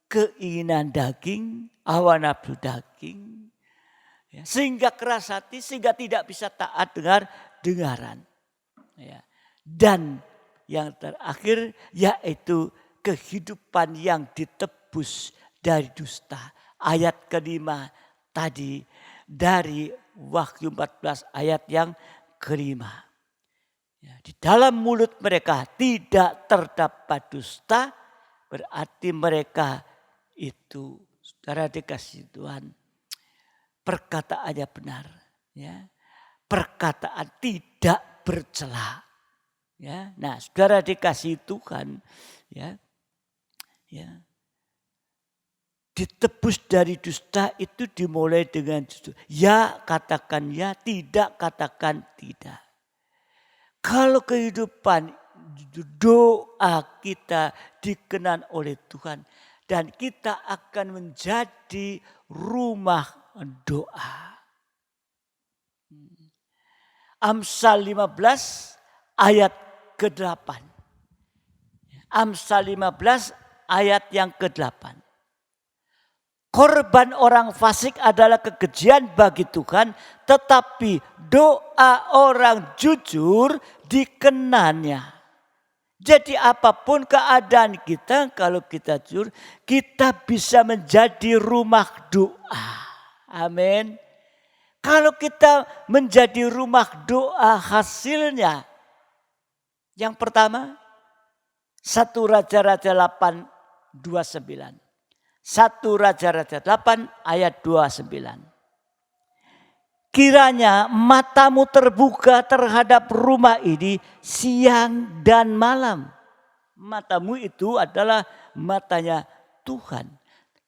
keinginan daging, hawa nafsu daging. Ya, sehingga keras hati, sehingga tidak bisa taat dengaran. Ya. Dan yang terakhir yaitu kehidupan yang ditebus dari dusta. Ayat kelima tadi dari Wahyu 14 ayat yang kelima. Ya, di dalam mulut mereka tidak terdapat dusta, berarti mereka itu, saudara dikasih Tuhan, perkataannya benar. Ya. Perkataan tidak bercela. Ya. Nah saudara dikasih Tuhan, ya, ya, ditebus dari dusta itu dimulai dengan jujur. Ya katakan ya, tidak katakan tidak. Kalau kehidupan doa kita dikenan oleh Tuhan dan kita akan menjadi rumah doa. Amsal 15 ayat ke-8. Amsal 15 ayat yang ke-8. Korban orang fasik adalah kekejian bagi Tuhan, tetapi doa orang jujur dikenannya. Jadi apapun keadaan kita, kalau kita jujur, kita bisa menjadi rumah doa. Amin. Kalau kita menjadi rumah doa, hasilnya yang pertama 1 Raja-Raja 8:29. 1 Raja-Raja 8 ayat 29. kiranya matamu terbuka terhadap rumah ini siang dan malam. Matamu itu adalah matanya Tuhan.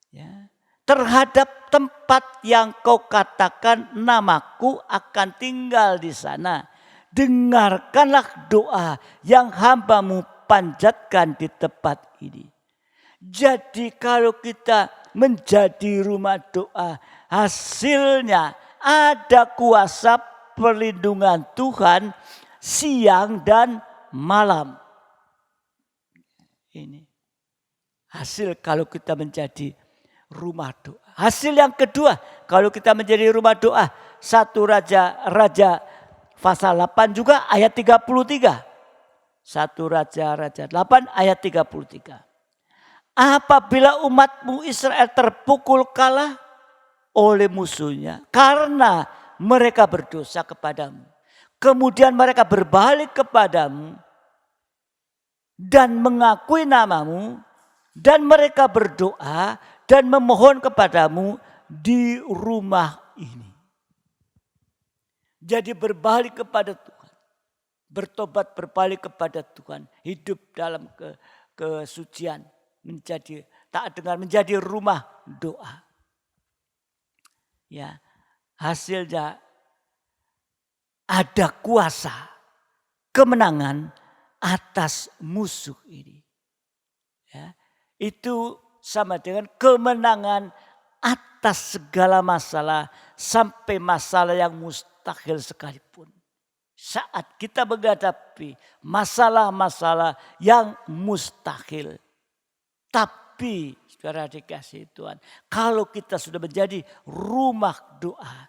Ya. Terhadap tempat yang kau katakan namaku akan tinggal di sana. Dengarkanlah doa yang hambamu panjatkan di tempat ini. Jadi kalau kita menjadi rumah doa, hasilnya ada kuasa perlindungan Tuhan siang dan malam. Ini hasil kalau kita menjadi rumah doa. Hasil yang kedua kalau kita menjadi rumah doa. 1 Raja pasal 8 juga ayat 33. 1 Raja 8 ayat 33. Apabila umatmu Israel terpukul kalah oleh musuhnya karena mereka berdosa kepadamu. Kemudian mereka berbalik kepadamu dan mengakui namamu dan mereka berdoa dan memohon kepadamu di rumah ini. Jadi berbalik kepada Tuhan. Bertobat berbalik kepada Tuhan. Hidup dalam kesucian. Menjadi taat dengar, menjadi rumah doa. Ya, hasilnya ada kuasa kemenangan atas musuh ini. Ya, itu sama dengan kemenangan atas segala masalah sampai masalah yang mustahil sekalipun. Saat kita menghadapi masalah-masalah yang mustahil. Tapi saudara dikasih Tuhan, kalau kita sudah menjadi rumah doa,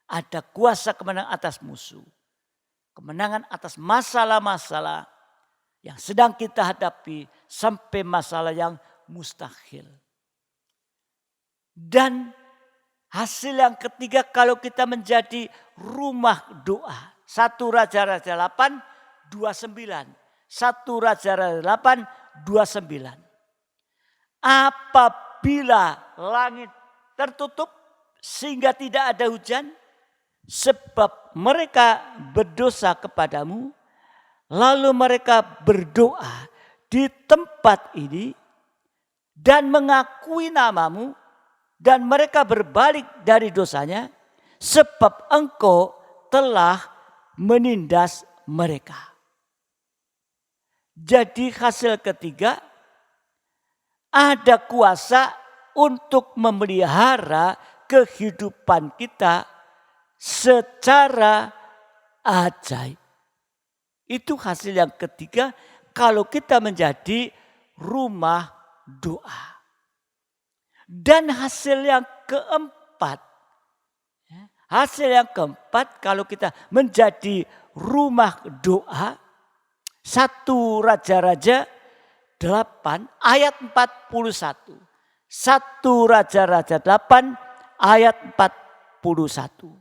ada kuasa kemenangan atas musuh. Kemenangan atas masalah-masalah yang sedang kita hadapi sampai masalah yang mustahil. Dan hasil yang ketiga kalau kita menjadi rumah doa. 1 Raja-Raja 8, 29. 1 Raja-Raja 8, 29. Apabila langit tertutup sehingga tidak ada hujan, sebab mereka berdosa kepadamu, lalu mereka berdoa di tempat ini dan mengakui namamu, dan mereka berbalik dari dosanya, sebab engkau telah menindas mereka. Jadi hasil ketiga, ada kuasa untuk memelihara kehidupan kita secara ajaib. Itu hasil yang ketiga kalau kita menjadi rumah doa. Dan hasil yang keempat. Hasil yang keempat kalau kita menjadi rumah doa. 1 Raja-Raja 8 ayat 41. 1 Raja-Raja 8 ayat 41.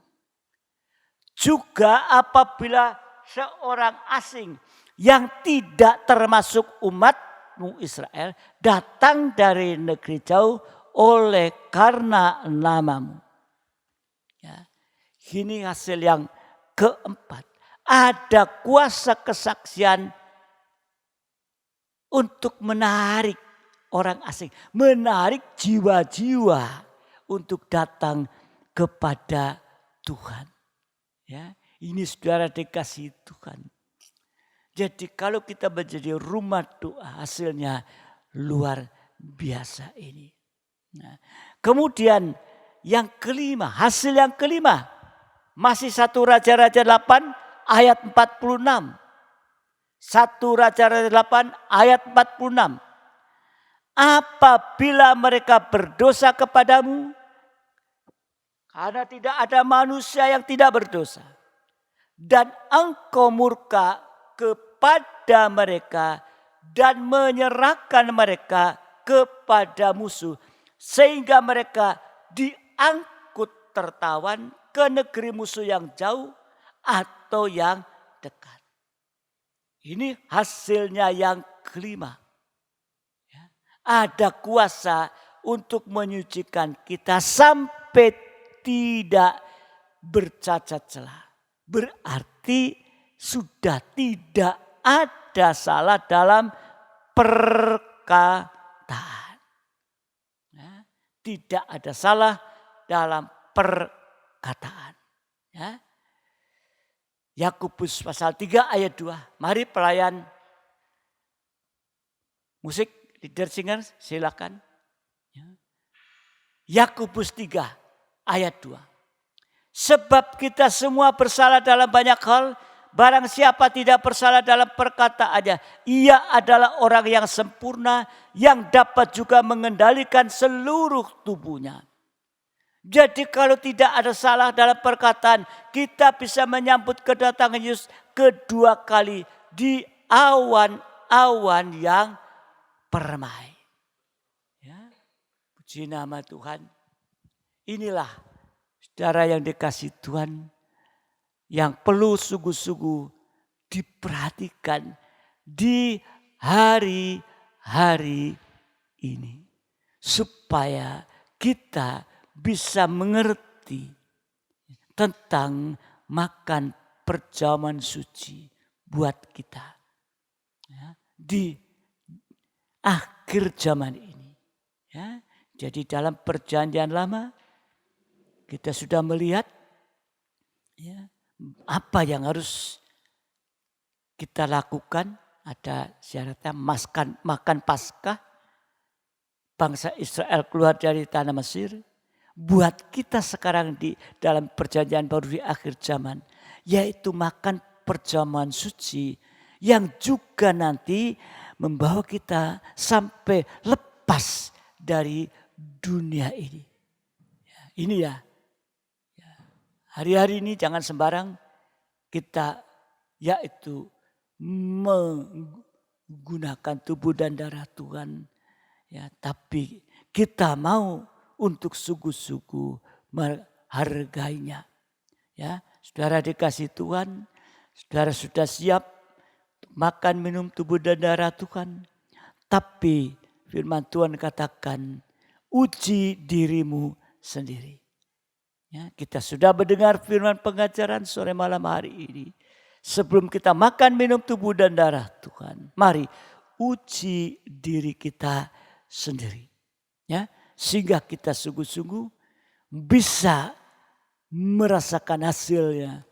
Juga apabila seorang asing yang tidak termasuk umatmu Israel datang dari negeri jauh oleh karena namamu. Ya, ini hasil yang keempat. Ada kuasa kesaksian untuk menarik orang asing. Menarik jiwa-jiwa untuk datang kepada Tuhan. Ya, ini saudara dikasih Tuhan. Jadi kalau kita menjadi rumah doa hasilnya luar biasa ini. Nah, kemudian yang kelima, hasil yang kelima. Masih 1 Raja-Raja 8 ayat 46. 1 Raja-Raja 8 ayat 46. Apabila mereka berdosa kepadamu, karena tidak ada manusia yang tidak berdosa, dan engkau murka kepada mereka dan menyerahkan mereka kepada musuh, sehingga mereka diangkut tertawan ke negeri musuh yang jauh atau yang dekat. Ini hasilnya yang kelima. Ya, ada kuasa untuk menyucikan kita sampai tidak bercacat celah. Berarti sudah tidak ada salah dalam perkataan. Ya, tidak ada salah dalam perkataan. Ya. Yakobus pasal 3 ayat 2. Mari pelayan musik, leader singer silakan. Yakobus 3 ayat 2. Sebab kita semua bersalah dalam banyak hal. Barang siapa tidak bersalah dalam perkataannya, ia adalah orang yang sempurna, yang dapat juga mengendalikan seluruh tubuhnya. Jadi kalau tidak ada salah dalam perkataan, kita bisa menyambut kedatangan Yesus kedua kali di awan-awan yang permai. Ya, puji nama Tuhan. Inilah saudara yang dikasihi Tuhan, yang perlu sungguh-sungguh diperhatikan di hari-hari ini. Supaya kita bisa mengerti tentang makan perjamuan suci buat kita. Ya, di akhir zaman ini. Ya, jadi dalam perjanjian lama kita sudah melihat ya, apa yang harus kita lakukan. Ada syaratnya makan Paskah. Bangsa Israel keluar dari tanah Mesir. Buat kita sekarang di dalam perjanjian baru di akhir zaman. Yaitu makan perjamuan suci. Yang juga nanti membawa kita sampai lepas dari dunia ini. Ya, ini ya. Hari-hari ini jangan sembarang kita yaitu menggunakan tubuh dan darah Tuhan. Ya, tapi kita mau untuk sungguh-sungguh menghargainya. Ya, saudara dikasih Tuhan, saudara sudah siap makan minum tubuh dan darah Tuhan. Tapi firman Tuhan katakan, uji dirimu sendiri. Ya, kita sudah mendengar firman pengajaran sore malam hari ini. Sebelum kita makan minum tubuh dan darah Tuhan, mari uji diri kita sendiri. Ya, sehingga kita sungguh-sungguh bisa merasakan hasilnya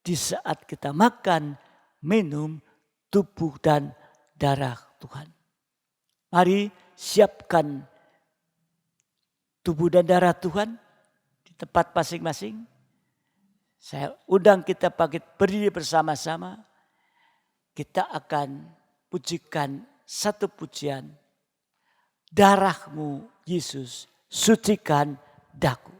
di saat kita makan minum tubuh dan darah Tuhan. Mari siapkan tubuh dan darah Tuhan tempat masing-masing. Saya undang kita bangkit berdiri bersama-sama. Kita akan pujikan satu pujian. Darahmu Yesus sucikan daku.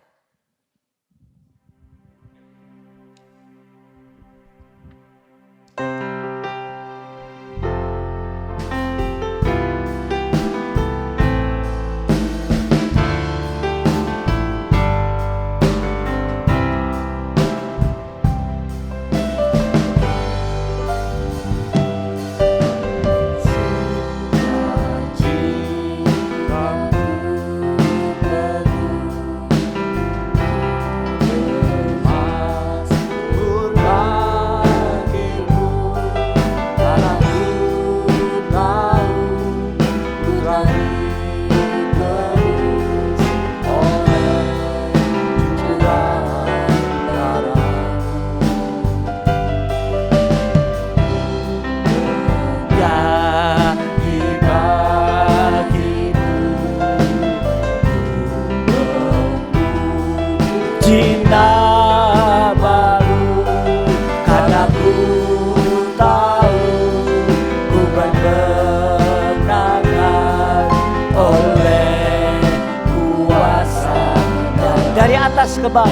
Ke bawah,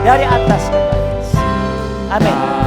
dari atas ke bawah. Amin.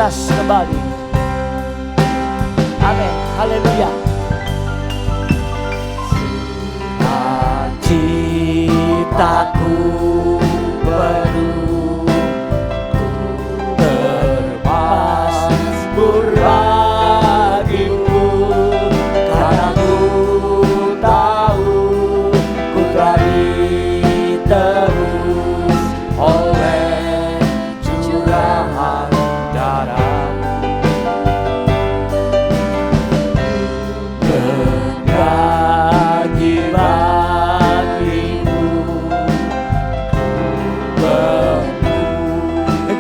atas kembali. Amin. Haleluya. Citaku penuh, bermasmur bagimu, karena ku tahu ku telah ditebus oleh curahan darah-Mu. Bernyanyi bagimu,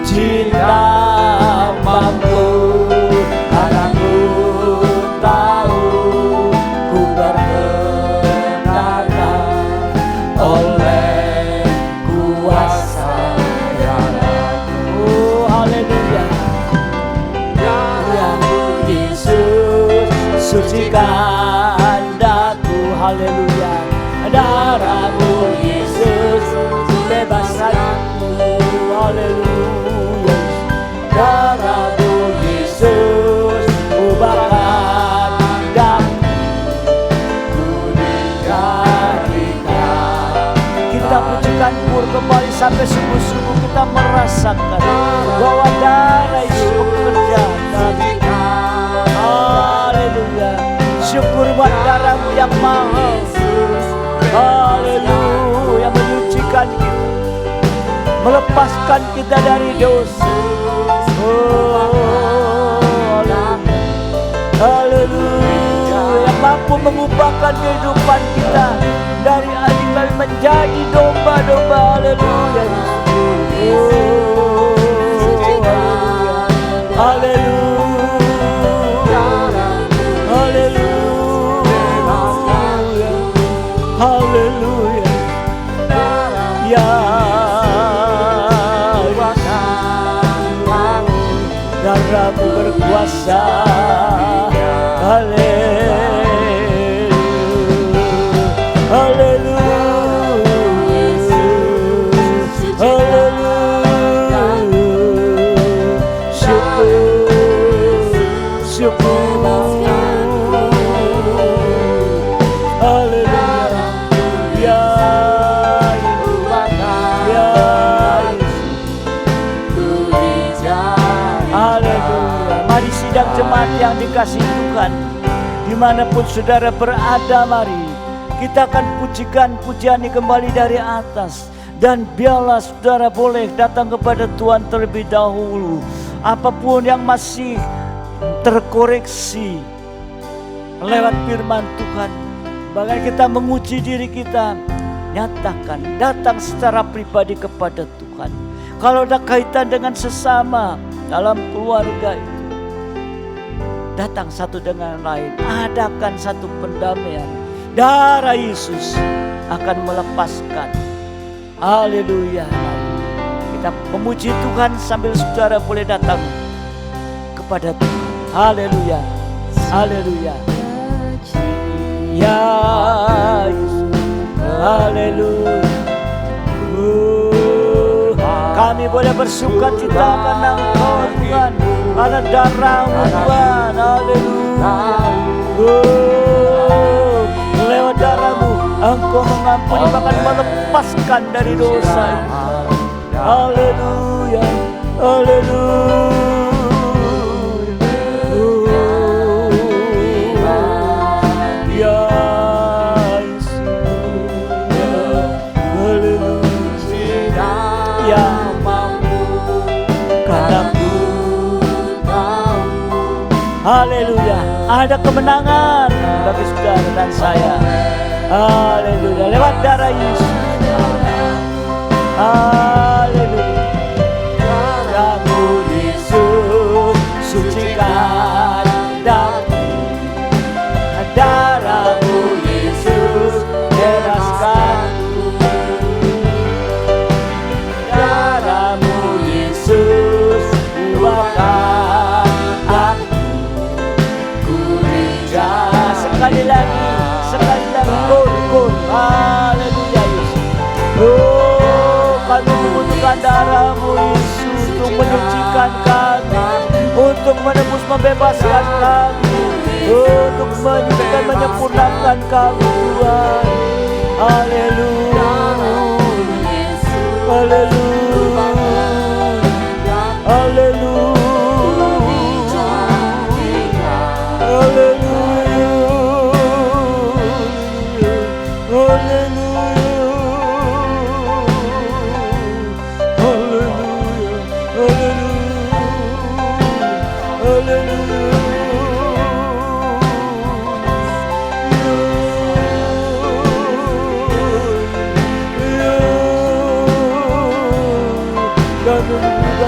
cinta mampu, karena ku tahu ku berkenalan oleh kuasa darah-Mu. Oh, haleluya. Yang Yesus sucikan daku, haleluya. Darah-Mu Yesus bebaskan aku, haleluya. Darah-Mu Yesus ubahkan daku dijadikan. Kita pujikan pur kembali sampai sungguh-sungguh kita merasakan bahwa darah Yesus bekerja. Haleluya. Syukur buat darah-Mu yang mahal, haleluya, menyucikan kita, melepaskan kita dari dosa. Oh, haleluya, yang mampu mengubahkan kehidupan kita dari animal menjadi domba-domba. Haleluya. Oh, haleluya, haleluya, haleluya. Ya darah-Mu berkuasa, haleluya, haleluya, haleluya. Syukur, syukur, haleluya. Ya haleluya. Mari sidang jemaat yang dikasihi Tuhan, dimanapun saudara berada, mari kita akan pujikan pujian ini kembali dari atas. Dan biarlah saudara boleh datang kepada Tuhan terlebih dahulu. Apapun yang masih terkoreksi lewat firman Tuhan, bahkan kita menguji diri kita, nyatakan, datang secara pribadi kepada Tuhan. Kalau ada kaitan dengan sesama dalam keluarga itu, datang satu dengan lain, adakan satu pendamaian. Darah Yesus akan melepaskan. Haleluya. Kita memuji Tuhan sambil saudara boleh datang kepada Tuhan. Haleluya. Haleluya. Ya Yesus. Haleluya. Kami boleh bersuka cita karena Engkau Tuhan, karena darah-Mu Tuhan. Haleluya. Lewat darah-Mu Engkau mengampuni, bahkan melepaskan dari dosa. Haleluya. Haleluya. Ya Yesus. Haleluya. Ya haleluya. Ada kemenangan bagi saudara dan saya. Haleluya. Lewat darah Yesus. Haleluya. Darah-Mu Yesus sucikan daku. Darah-Mu Yesus bebaskan. Darah-Mu Yesus ubahkan aku. Sekali lagi, kur. Haleluya Yesus. Oh, kami membutuhkan darah-Mu Yesus untuk menyucikan kami. untuk menembus membebaskan kami, untuk menyempurnakan kami Tuhan. Haleluya, haleluya, haleluya,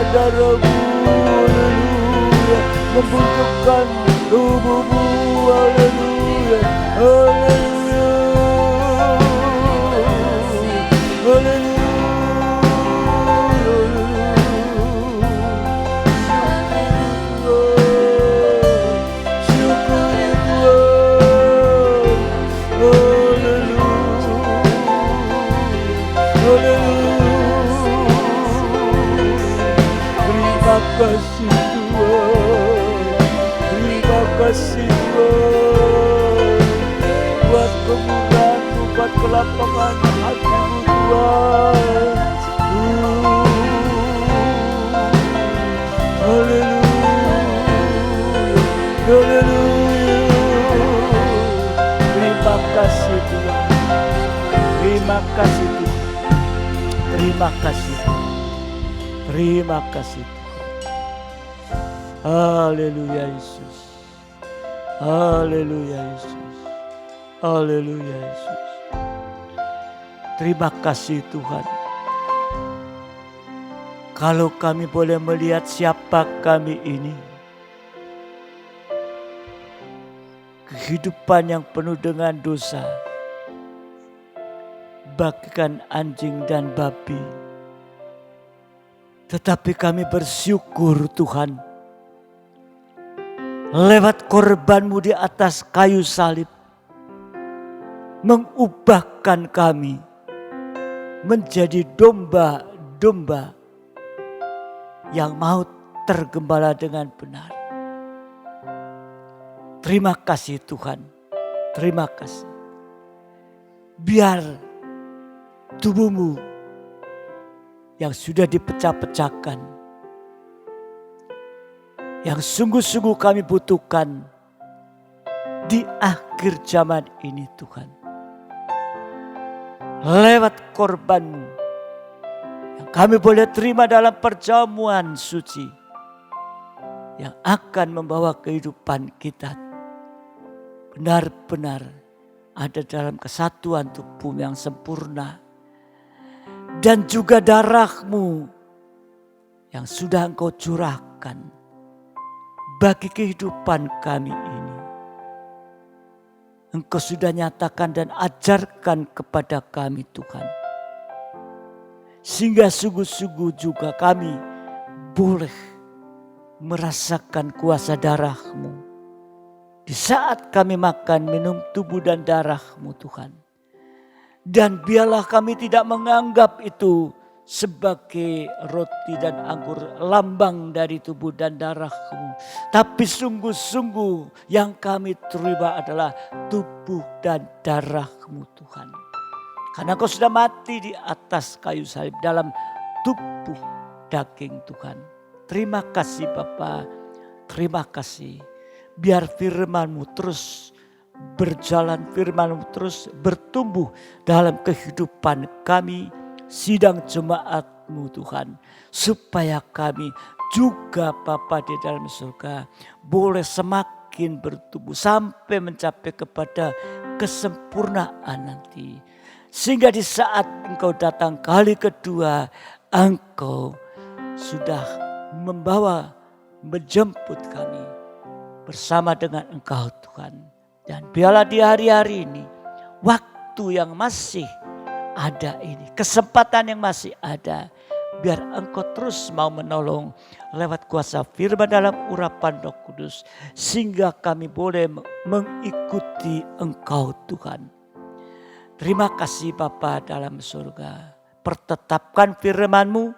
darahmu, haleluya, membutuhkan tubuhmu, haleluya, haleluya, kasih Tuhan, terima kasih Tuhan, buat kemurahan-Mu, buat kelapangan hati-Mu Tuhan. Haleluya, haleluya, terima kasih Tuhan, terima kasih Tuhan, terima kasih Tuhan, terima kasih Tuhan. Haleluya Yesus, haleluya Yesus, haleluya Yesus. Terima kasih Tuhan. Kalau kami boleh melihat siapa kami ini, kehidupan yang penuh dengan dosa, bagaikan anjing dan babi. Tetapi kami bersyukur Tuhan, lewat korban-Mu di atas kayu salib, mengubahkan kami menjadi domba-domba yang mau tergembala dengan benar. Terima kasih Tuhan, terima kasih. Biar tubuh-Mu yang sudah dipecah-pecahkan, yang sungguh-sungguh kami butuhkan di akhir zaman ini Tuhan. Lewat korban-Mu yang kami boleh terima dalam perjamuan suci yang akan membawa kehidupan kita benar-benar ada dalam kesatuan tubuh yang sempurna. Dan juga darah-Mu yang sudah Engkau curahkan bagi kehidupan kami ini. Engkau sudah nyatakan dan ajarkan kepada kami Tuhan. Sehingga sungguh-sungguh juga kami boleh merasakan kuasa darah-Mu. Di saat kami makan minum tubuh dan darah-Mu Tuhan. Dan biarlah kami tidak menganggap itu sebagai roti dan anggur lambang dari tubuh dan darah-Mu. Tapi sungguh-sungguh yang kami terima adalah tubuh dan darah-Mu Tuhan. Karena Kau sudah mati di atas kayu salib dalam tubuh daging Tuhan. Terima kasih Bapa, terima kasih. Biar firman-Mu terus berjalan, firman-Mu terus bertumbuh dalam kehidupan kami, sidang jemaat-Mu Tuhan. Supaya kami juga Bapa di dalam surga boleh semakin bertumbuh sampai mencapai kepada kesempurnaan nanti. Sehingga di saat Engkau datang kali kedua, Engkau sudah menjemput kami bersama dengan Engkau Tuhan. Dan biarlah di hari-hari ini, waktu yang masih ada ini, kesempatan yang masih ada, biar Engkau terus mau menolong lewat kuasa firman dalam urapan Roh Kudus. Sehingga kami boleh mengikuti Engkau Tuhan. Terima kasih Bapa dalam surga. Pertetapkan firman-Mu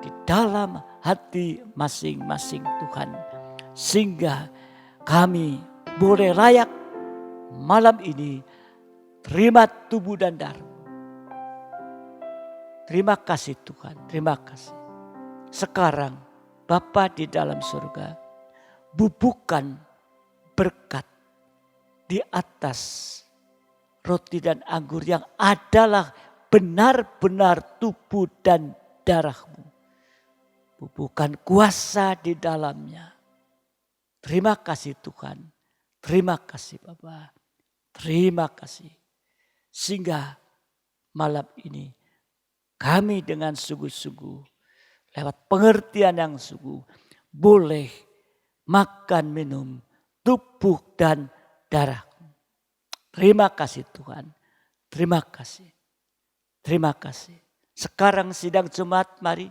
di dalam hati masing-masing Tuhan. Sehingga kami boleh layak malam ini terima tubuh dan darah. Terima kasih Tuhan, terima kasih. Sekarang Bapa di dalam surga, bubuhkan berkat di atas roti dan anggur yang adalah benar-benar tubuh dan darah-Mu. Bubuhkan kuasa di dalamnya. Terima kasih Tuhan, terima kasih Bapa, terima kasih. Sehingga malam ini kami dengan sungguh-sungguh lewat pengertian yang sungguh boleh makan minum tubuh dan darah. Terima kasih Tuhan, terima kasih, terima kasih. Sekarang sidang jemaat, mari.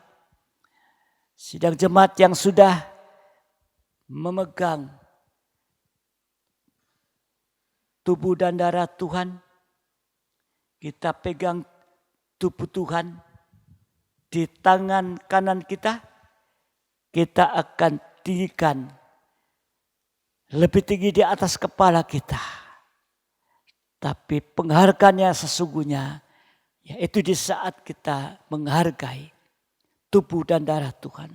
Sidang jemaat yang sudah memegang tubuh dan darah Tuhan, kita pegang tubuh Tuhan di tangan kanan kita, kita akan tinggikan lebih tinggi di atas kepala kita. Tapi penghargaannya sesungguhnya yaitu di saat kita menghargai tubuh dan darah Tuhan.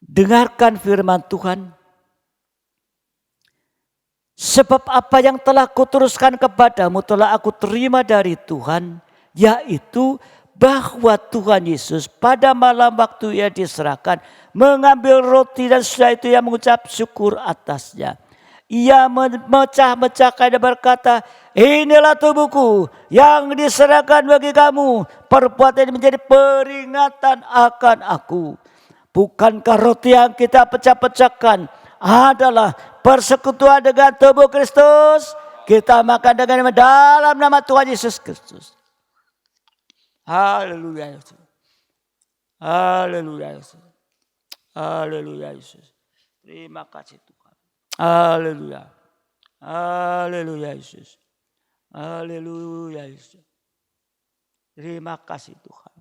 Dengarkan firman Tuhan. Sebab apa yang telah kuteruskan kepadamu telah aku terima dari Tuhan, yaitu bahwa Tuhan Yesus pada malam waktu ia diserahkan mengambil roti dan setelah itu ia mengucap syukur atasnya. Ia memecah-mecahkan dan berkata, inilah tubuhku yang diserahkan bagi kamu. Perbuatan ini menjadi peringatan akan aku. Bukankah roti yang kita pecah-pecahkan adalah persekutuan dengan tubuh Kristus? Kita makan dengan dalam nama Tuhan Yesus Kristus. Haleluya Yesus. Haleluya Yesus. Haleluya Yesus. Terima kasih Tuhan. Haleluya. Haleluya Yesus. Haleluya Yesus. Terima kasih Tuhan.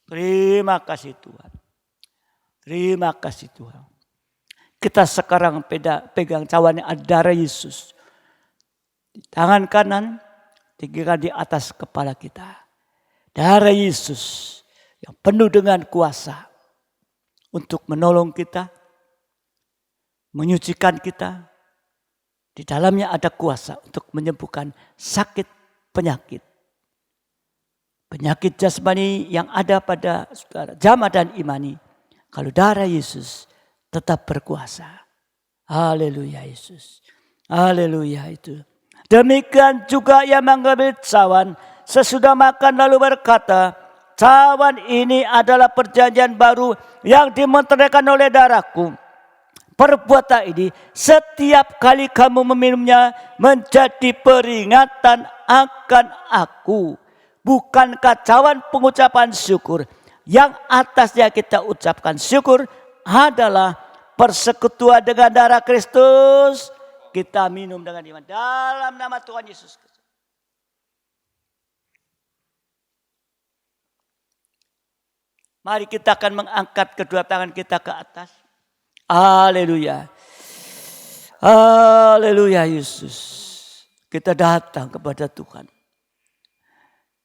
Terima kasih Tuhan. Terima kasih Tuhan. Kita sekarang pegang cawan yang ada darah Yesus. Di tangan kanan, tinggikan di atas kepala kita. Darah Yesus yang penuh dengan kuasa untuk menolong kita, menyucikan kita. Di dalamnya ada kuasa untuk menyembuhkan sakit penyakit. Penyakit jasmani yang ada pada saudara, jamaah dan imani. Kalau darah Yesus tetap berkuasa. Haleluya Yesus. Haleluya itu. Demikian juga ia mengambil cawan sesudah makan lalu berkata, cawan ini adalah perjanjian baru yang dimeteraikan oleh darahku. Perbuatan ini setiap kali kamu meminumnya menjadi peringatan akan aku. Bukankah cawan pengucapan syukur yang atasnya kita ucapkan syukur adalah persekutuan dengan darah Kristus. Kita minum dengan iman dalam nama Tuhan Yesus Kristus. Mari kita akan mengangkat kedua tangan kita ke atas. Haleluya. Haleluya Yesus. Kita datang kepada Tuhan.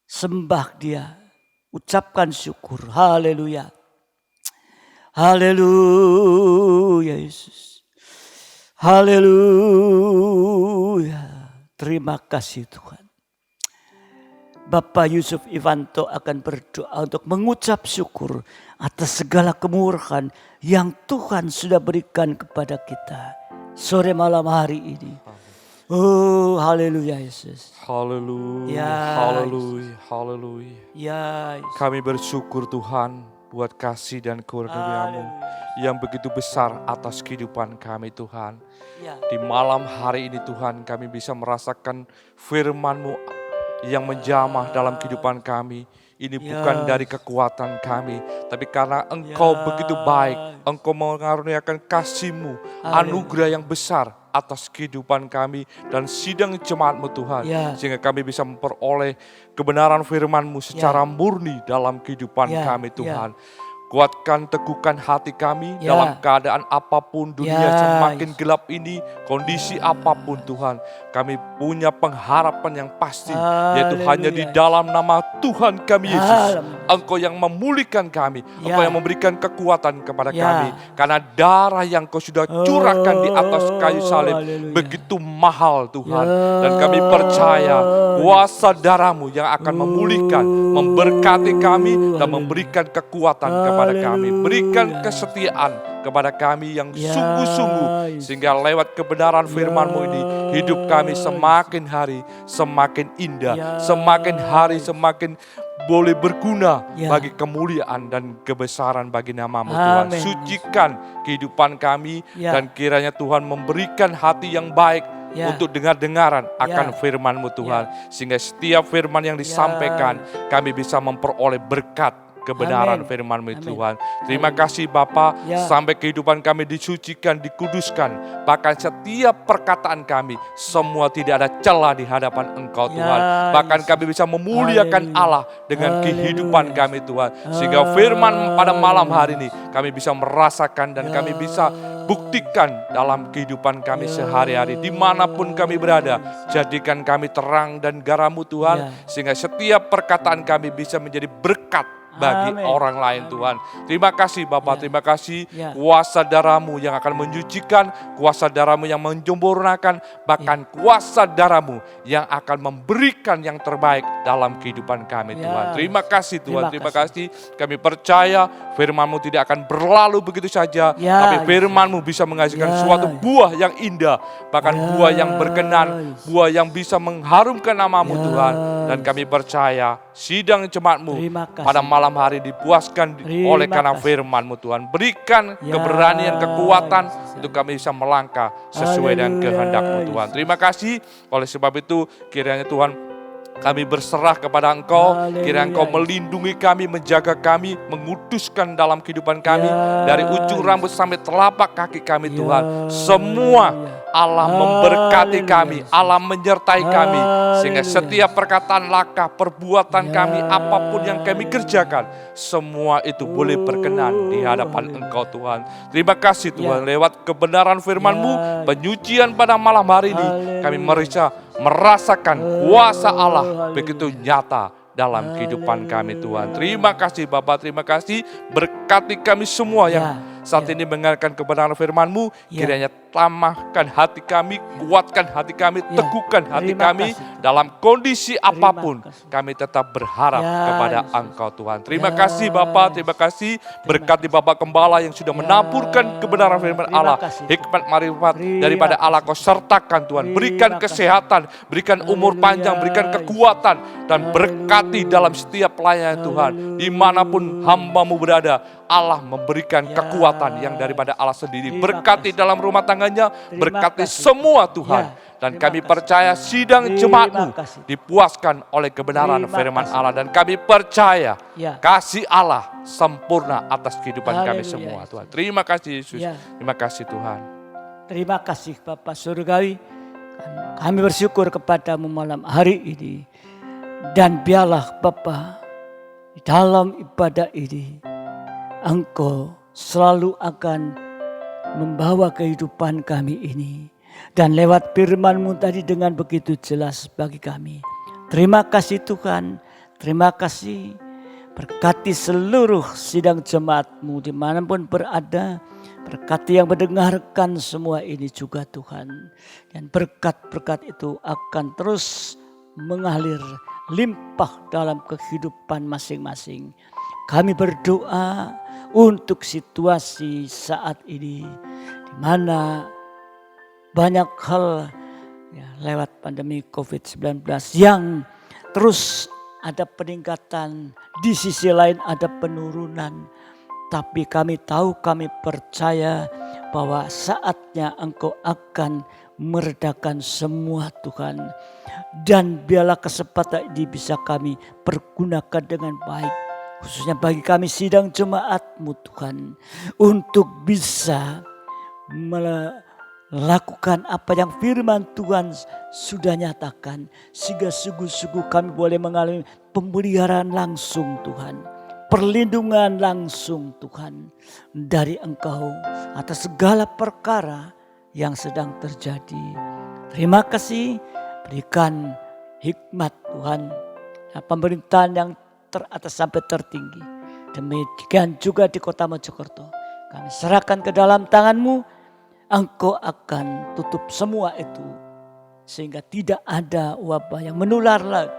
Sembah Dia. Ucapkan syukur. Haleluya. Haleluya Yesus. Haleluya. Terima kasih Tuhan. Bapak Yusuf Ivanto akan berdoa untuk mengucap syukur atas segala kemurahan yang Tuhan sudah berikan kepada kita sore malam hari ini. Oh, haleluya Yesus. Haleluya, Ya, haleluya, haleluya. Ya, Yesus. Kami bersyukur Tuhan buat kasih dan kurnia-Mu yang begitu besar atas kehidupan kami Tuhan. Ya. Di malam hari ini Tuhan kami bisa merasakan firman-Mu yang menjamah dalam kehidupan kami. Ini bukan dari kekuatan kami, tapi karena Engkau begitu baik, Engkau mengaruniakan kasih-Mu, anugerah yang besar atas kehidupan kami dan sidang jemaat-Mu Tuhan. Sehingga kami bisa memperoleh kebenaran firman-Mu secara murni dalam kehidupan kami Tuhan. Kuatkan, teguhkan hati kami Ya. dalam keadaan apapun dunia Ya, semakin Yesus. gelap ini, kondisi apapun Tuhan. Kami punya pengharapan yang pasti, yaitu hanya di Haleluya. dalam nama Tuhan kami Yesus. Haleluya. Engkau yang memulihkan kami, Ya. Engkau yang memberikan kekuatan kepada Ya. kami. Karena darah yang Kau sudah curahkan di atas kayu salib Haleluya. begitu mahal Tuhan. Ya. Dan kami percaya kuasa darah-Mu yang akan memulihkan, memberkati kami dan memberikan kekuatan kepada kami. Haleluya. Berikan kesetiaan kepada kami yang Ya, sungguh-sungguh, Yesus. sehingga lewat kebenaran firman-Mu ini hidup kami semakin hari semakin indah, Ya. semakin hari semakin boleh berguna Ya. bagi kemuliaan dan kebesaran bagi nama-Mu Tuhan. Amin. Sucikan kehidupan kami Ya. dan kiranya Tuhan memberikan hati yang baik Ya. untuk dengar-dengaran akan Ya. firman-Mu Tuhan. Sehingga setiap firman yang disampaikan kami bisa memperoleh berkat kebenaran Amin. firman-Mu Amin. Tuhan. Terima kasih Bapa, Ya. sampai kehidupan kami disucikan, dikuduskan. Bahkan setiap perkataan kami semua tidak ada celah di hadapan Engkau Ya, Tuhan. Bahkan Yesus. kami bisa memuliakan Haleluya. Allah dengan Haleluya. kehidupan kami Tuhan. Sehingga firman pada malam hari ini kami bisa merasakan dan kami bisa buktikan dalam kehidupan kami sehari-hari. Dimanapun kami berada, jadikan kami terang dan garam-Mu Tuhan. Ya. Sehingga setiap perkataan kami bisa menjadi berkat bagi Amin. orang lain Tuhan. Terima kasih Bapa, Ya. terima kasih Ya. kuasa darah-Mu yang akan menyucikan, kuasa darah-Mu yang menyempurnakan, bahkan kuasa darah-Mu yang akan memberikan yang terbaik dalam kehidupan kami Ya. Tuhan. Terima kasih Tuhan, Terima terima kasih. Kami percaya firman-Mu tidak akan berlalu begitu saja, Ya. tapi firman-Mu bisa menghasilkan Ya. suatu buah yang indah, bahkan Ya. buah yang berkenan, buah yang bisa mengharumkan nama-Mu Ya. Tuhan. Dan kami percaya sidang jemaat-Mu Terima kasih. pada malam hari dipuaskan Terima oleh karena kasih. firman-Mu Tuhan. Berikan Ya, keberanian, kekuatan Yesus. untuk kami bisa melangkah sesuai dengan Haleluya, kehendak-Mu Tuhan. Yesus. Terima kasih. Oleh sebab itu kiranya Tuhan kami berserah kepada Engkau, Haleluya, kiranya Engkau Yesus. melindungi kami, menjaga kami, menguduskan dalam kehidupan kami, Ya, dari ujung rambut sampai telapak kaki kami Ya, Tuhan. Semua Allah memberkati Haleluya, kami, Yesus. Allah menyertai kami, sehingga Haleluya. setiap perkataan langkah, perbuatan Ya, kami, apapun yang kami kerjakan, semua itu boleh berkenan di hadapan Haleluya. Engkau Tuhan. Terima kasih Tuhan, Ya. lewat kebenaran firman-Mu, Ya. penyucian pada malam hari ini, kami merasakan kuasa Allah Haleluya. begitu nyata dalam kehidupan kami Tuhan. Terima kasih Bapak, terima kasih. Berkati kami semua yang saat ini mendengarkan kebenaran firman-Mu. Ya. Kiranya tambahkan hati kami, kuatkan hati kami, Ya. teguhkan hati Terima kami. kasih. Dalam kondisi apapun kasih. kami tetap berharap Ya, kepada Yesus. Engkau Tuhan. Terima Ya, kasih Bapak, terima kasih. Berkati Bapak Gembala yang sudah Ya. menaburkan kebenaran firman Terima Allah. kasih. Hikmat marifat Terima daripada Allah Kau sertakan Tuhan. Terima Berikan kasih. kesehatan, berikan umur Haleluya, panjang, berikan Yesus. kekuatan. Dan Haleluya. berkati dalam setiap pelayanan Tuhan. Haleluya. Dimanapun hamba-Mu berada, Allah memberikan Ya. kekuatan yang daripada Allah sendiri. Terima Berkati kasih. dalam rumah tangganya, Terima berkati kasih. semua Tuhan. Ya. Dan Terima kami kasih. percaya sidang Terima jemaat-Mu kasih. dipuaskan oleh kebenaran Terima firman kasih. Allah. Dan kami percaya Ya. kasih Allah sempurna atas kehidupan kami Haleluya, semua Yesus. Tuhan. Terima kasih Yesus. Ya. Terima kasih Tuhan. Terima kasih Bapak Surgawi. Kami bersyukur kepadamu malam hari ini. Dan biarlah Bapa di dalam ibadah ini Engkau selalu akan membawa kehidupan kami ini. Dan lewat firman-Mu tadi dengan begitu jelas bagi kami. Terima kasih Tuhan. Terima kasih. Berkati seluruh sidang jemaat-Mu dimanapun berada. Berkati yang mendengarkan semua ini juga Tuhan. Dan berkat-berkat itu akan terus mengalir limpah dalam kehidupan masing-masing. Kami berdoa untuk situasi saat ini di mana banyak hal lewat pandemi COVID-19 yang terus ada peningkatan, di sisi lain ada penurunan. Tapi kami tahu, kami percaya bahwa saatnya Engkau akan meredakan semua Tuhan. Dan biarlah kesempatan ini bisa kami pergunakan dengan baik. Khususnya bagi kami sidang jemaat-Mu Tuhan. Untuk bisa melakukan apa yang firman Tuhan sudah nyatakan. Sehingga sungguh-sungguh kami boleh mengalami pemeliharaan langsung Tuhan. perlindungan langsung Tuhan dari Engkau atas segala perkara yang sedang terjadi. Terima kasih, berikan hikmat Tuhan, pemerintahan yang teratas sampai tertinggi. Demikian juga di kota Mojokerto. Kami serahkan ke dalam tangan-Mu, Engkau akan tutup semua itu. Sehingga tidak ada wabah yang menular lagi.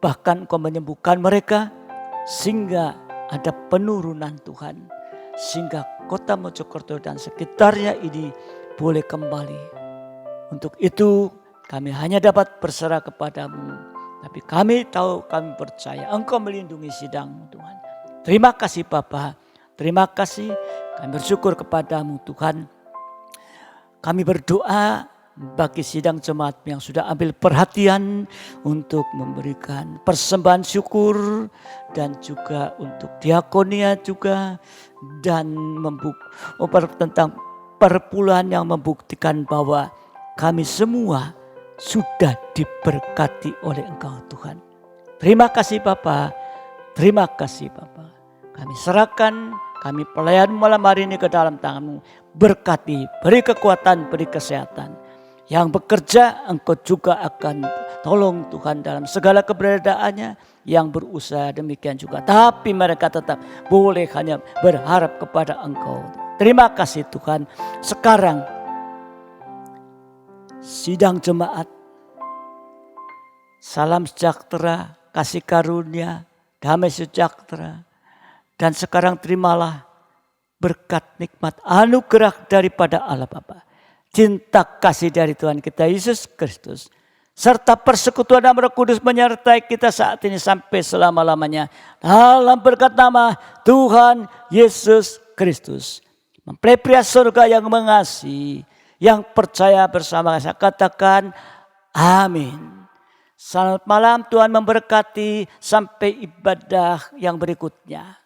Bahkan Engkau menyembuhkan mereka sehingga ada penurunan Tuhan. Sehingga kota Mojokerto dan sekitarnya ini boleh kembali. Untuk itu kami hanya dapat berserah kepadamu. Tapi kami tahu, kami percaya Engkau melindungi sidang-Mu Tuhan. Terima kasih Bapa, terima kasih. Kami bersyukur kepadamu Tuhan. Kami berdoa bagi sidang jemaat yang sudah ambil perhatian untuk memberikan persembahan syukur dan juga untuk diakonia juga, dan tentang perpuluhan yang membuktikan bahwa kami semua sudah diberkati oleh Engkau Tuhan. Terima kasih Bapa, terima kasih Bapa. Kami serahkan, kami pelayan malam hari ini ke dalam tangan-Mu. Berkati, beri kekuatan, beri kesehatan. Yang bekerja Engkau juga akan tolong Tuhan dalam segala keberadaannya. Yang berusaha demikian juga. Tapi mereka tetap boleh hanya berharap kepada Engkau. Terima kasih Tuhan. Sekarang sidang jemaat, salam sejahtera, kasih karunia, damai sejahtera. Dan sekarang terimalah berkat nikmat anugerah daripada Allah Bapa, cinta kasih dari Tuhan kita Yesus Kristus, serta persekutuan Roh Kudus menyertai kita saat ini sampai selama-lamanya. Dalam berkat nama Tuhan Yesus Kristus. Mempelai pria surga yang mengasihi, yang percaya bersama saya katakan amin. Selamat malam, Tuhan memberkati sampai ibadah yang berikutnya.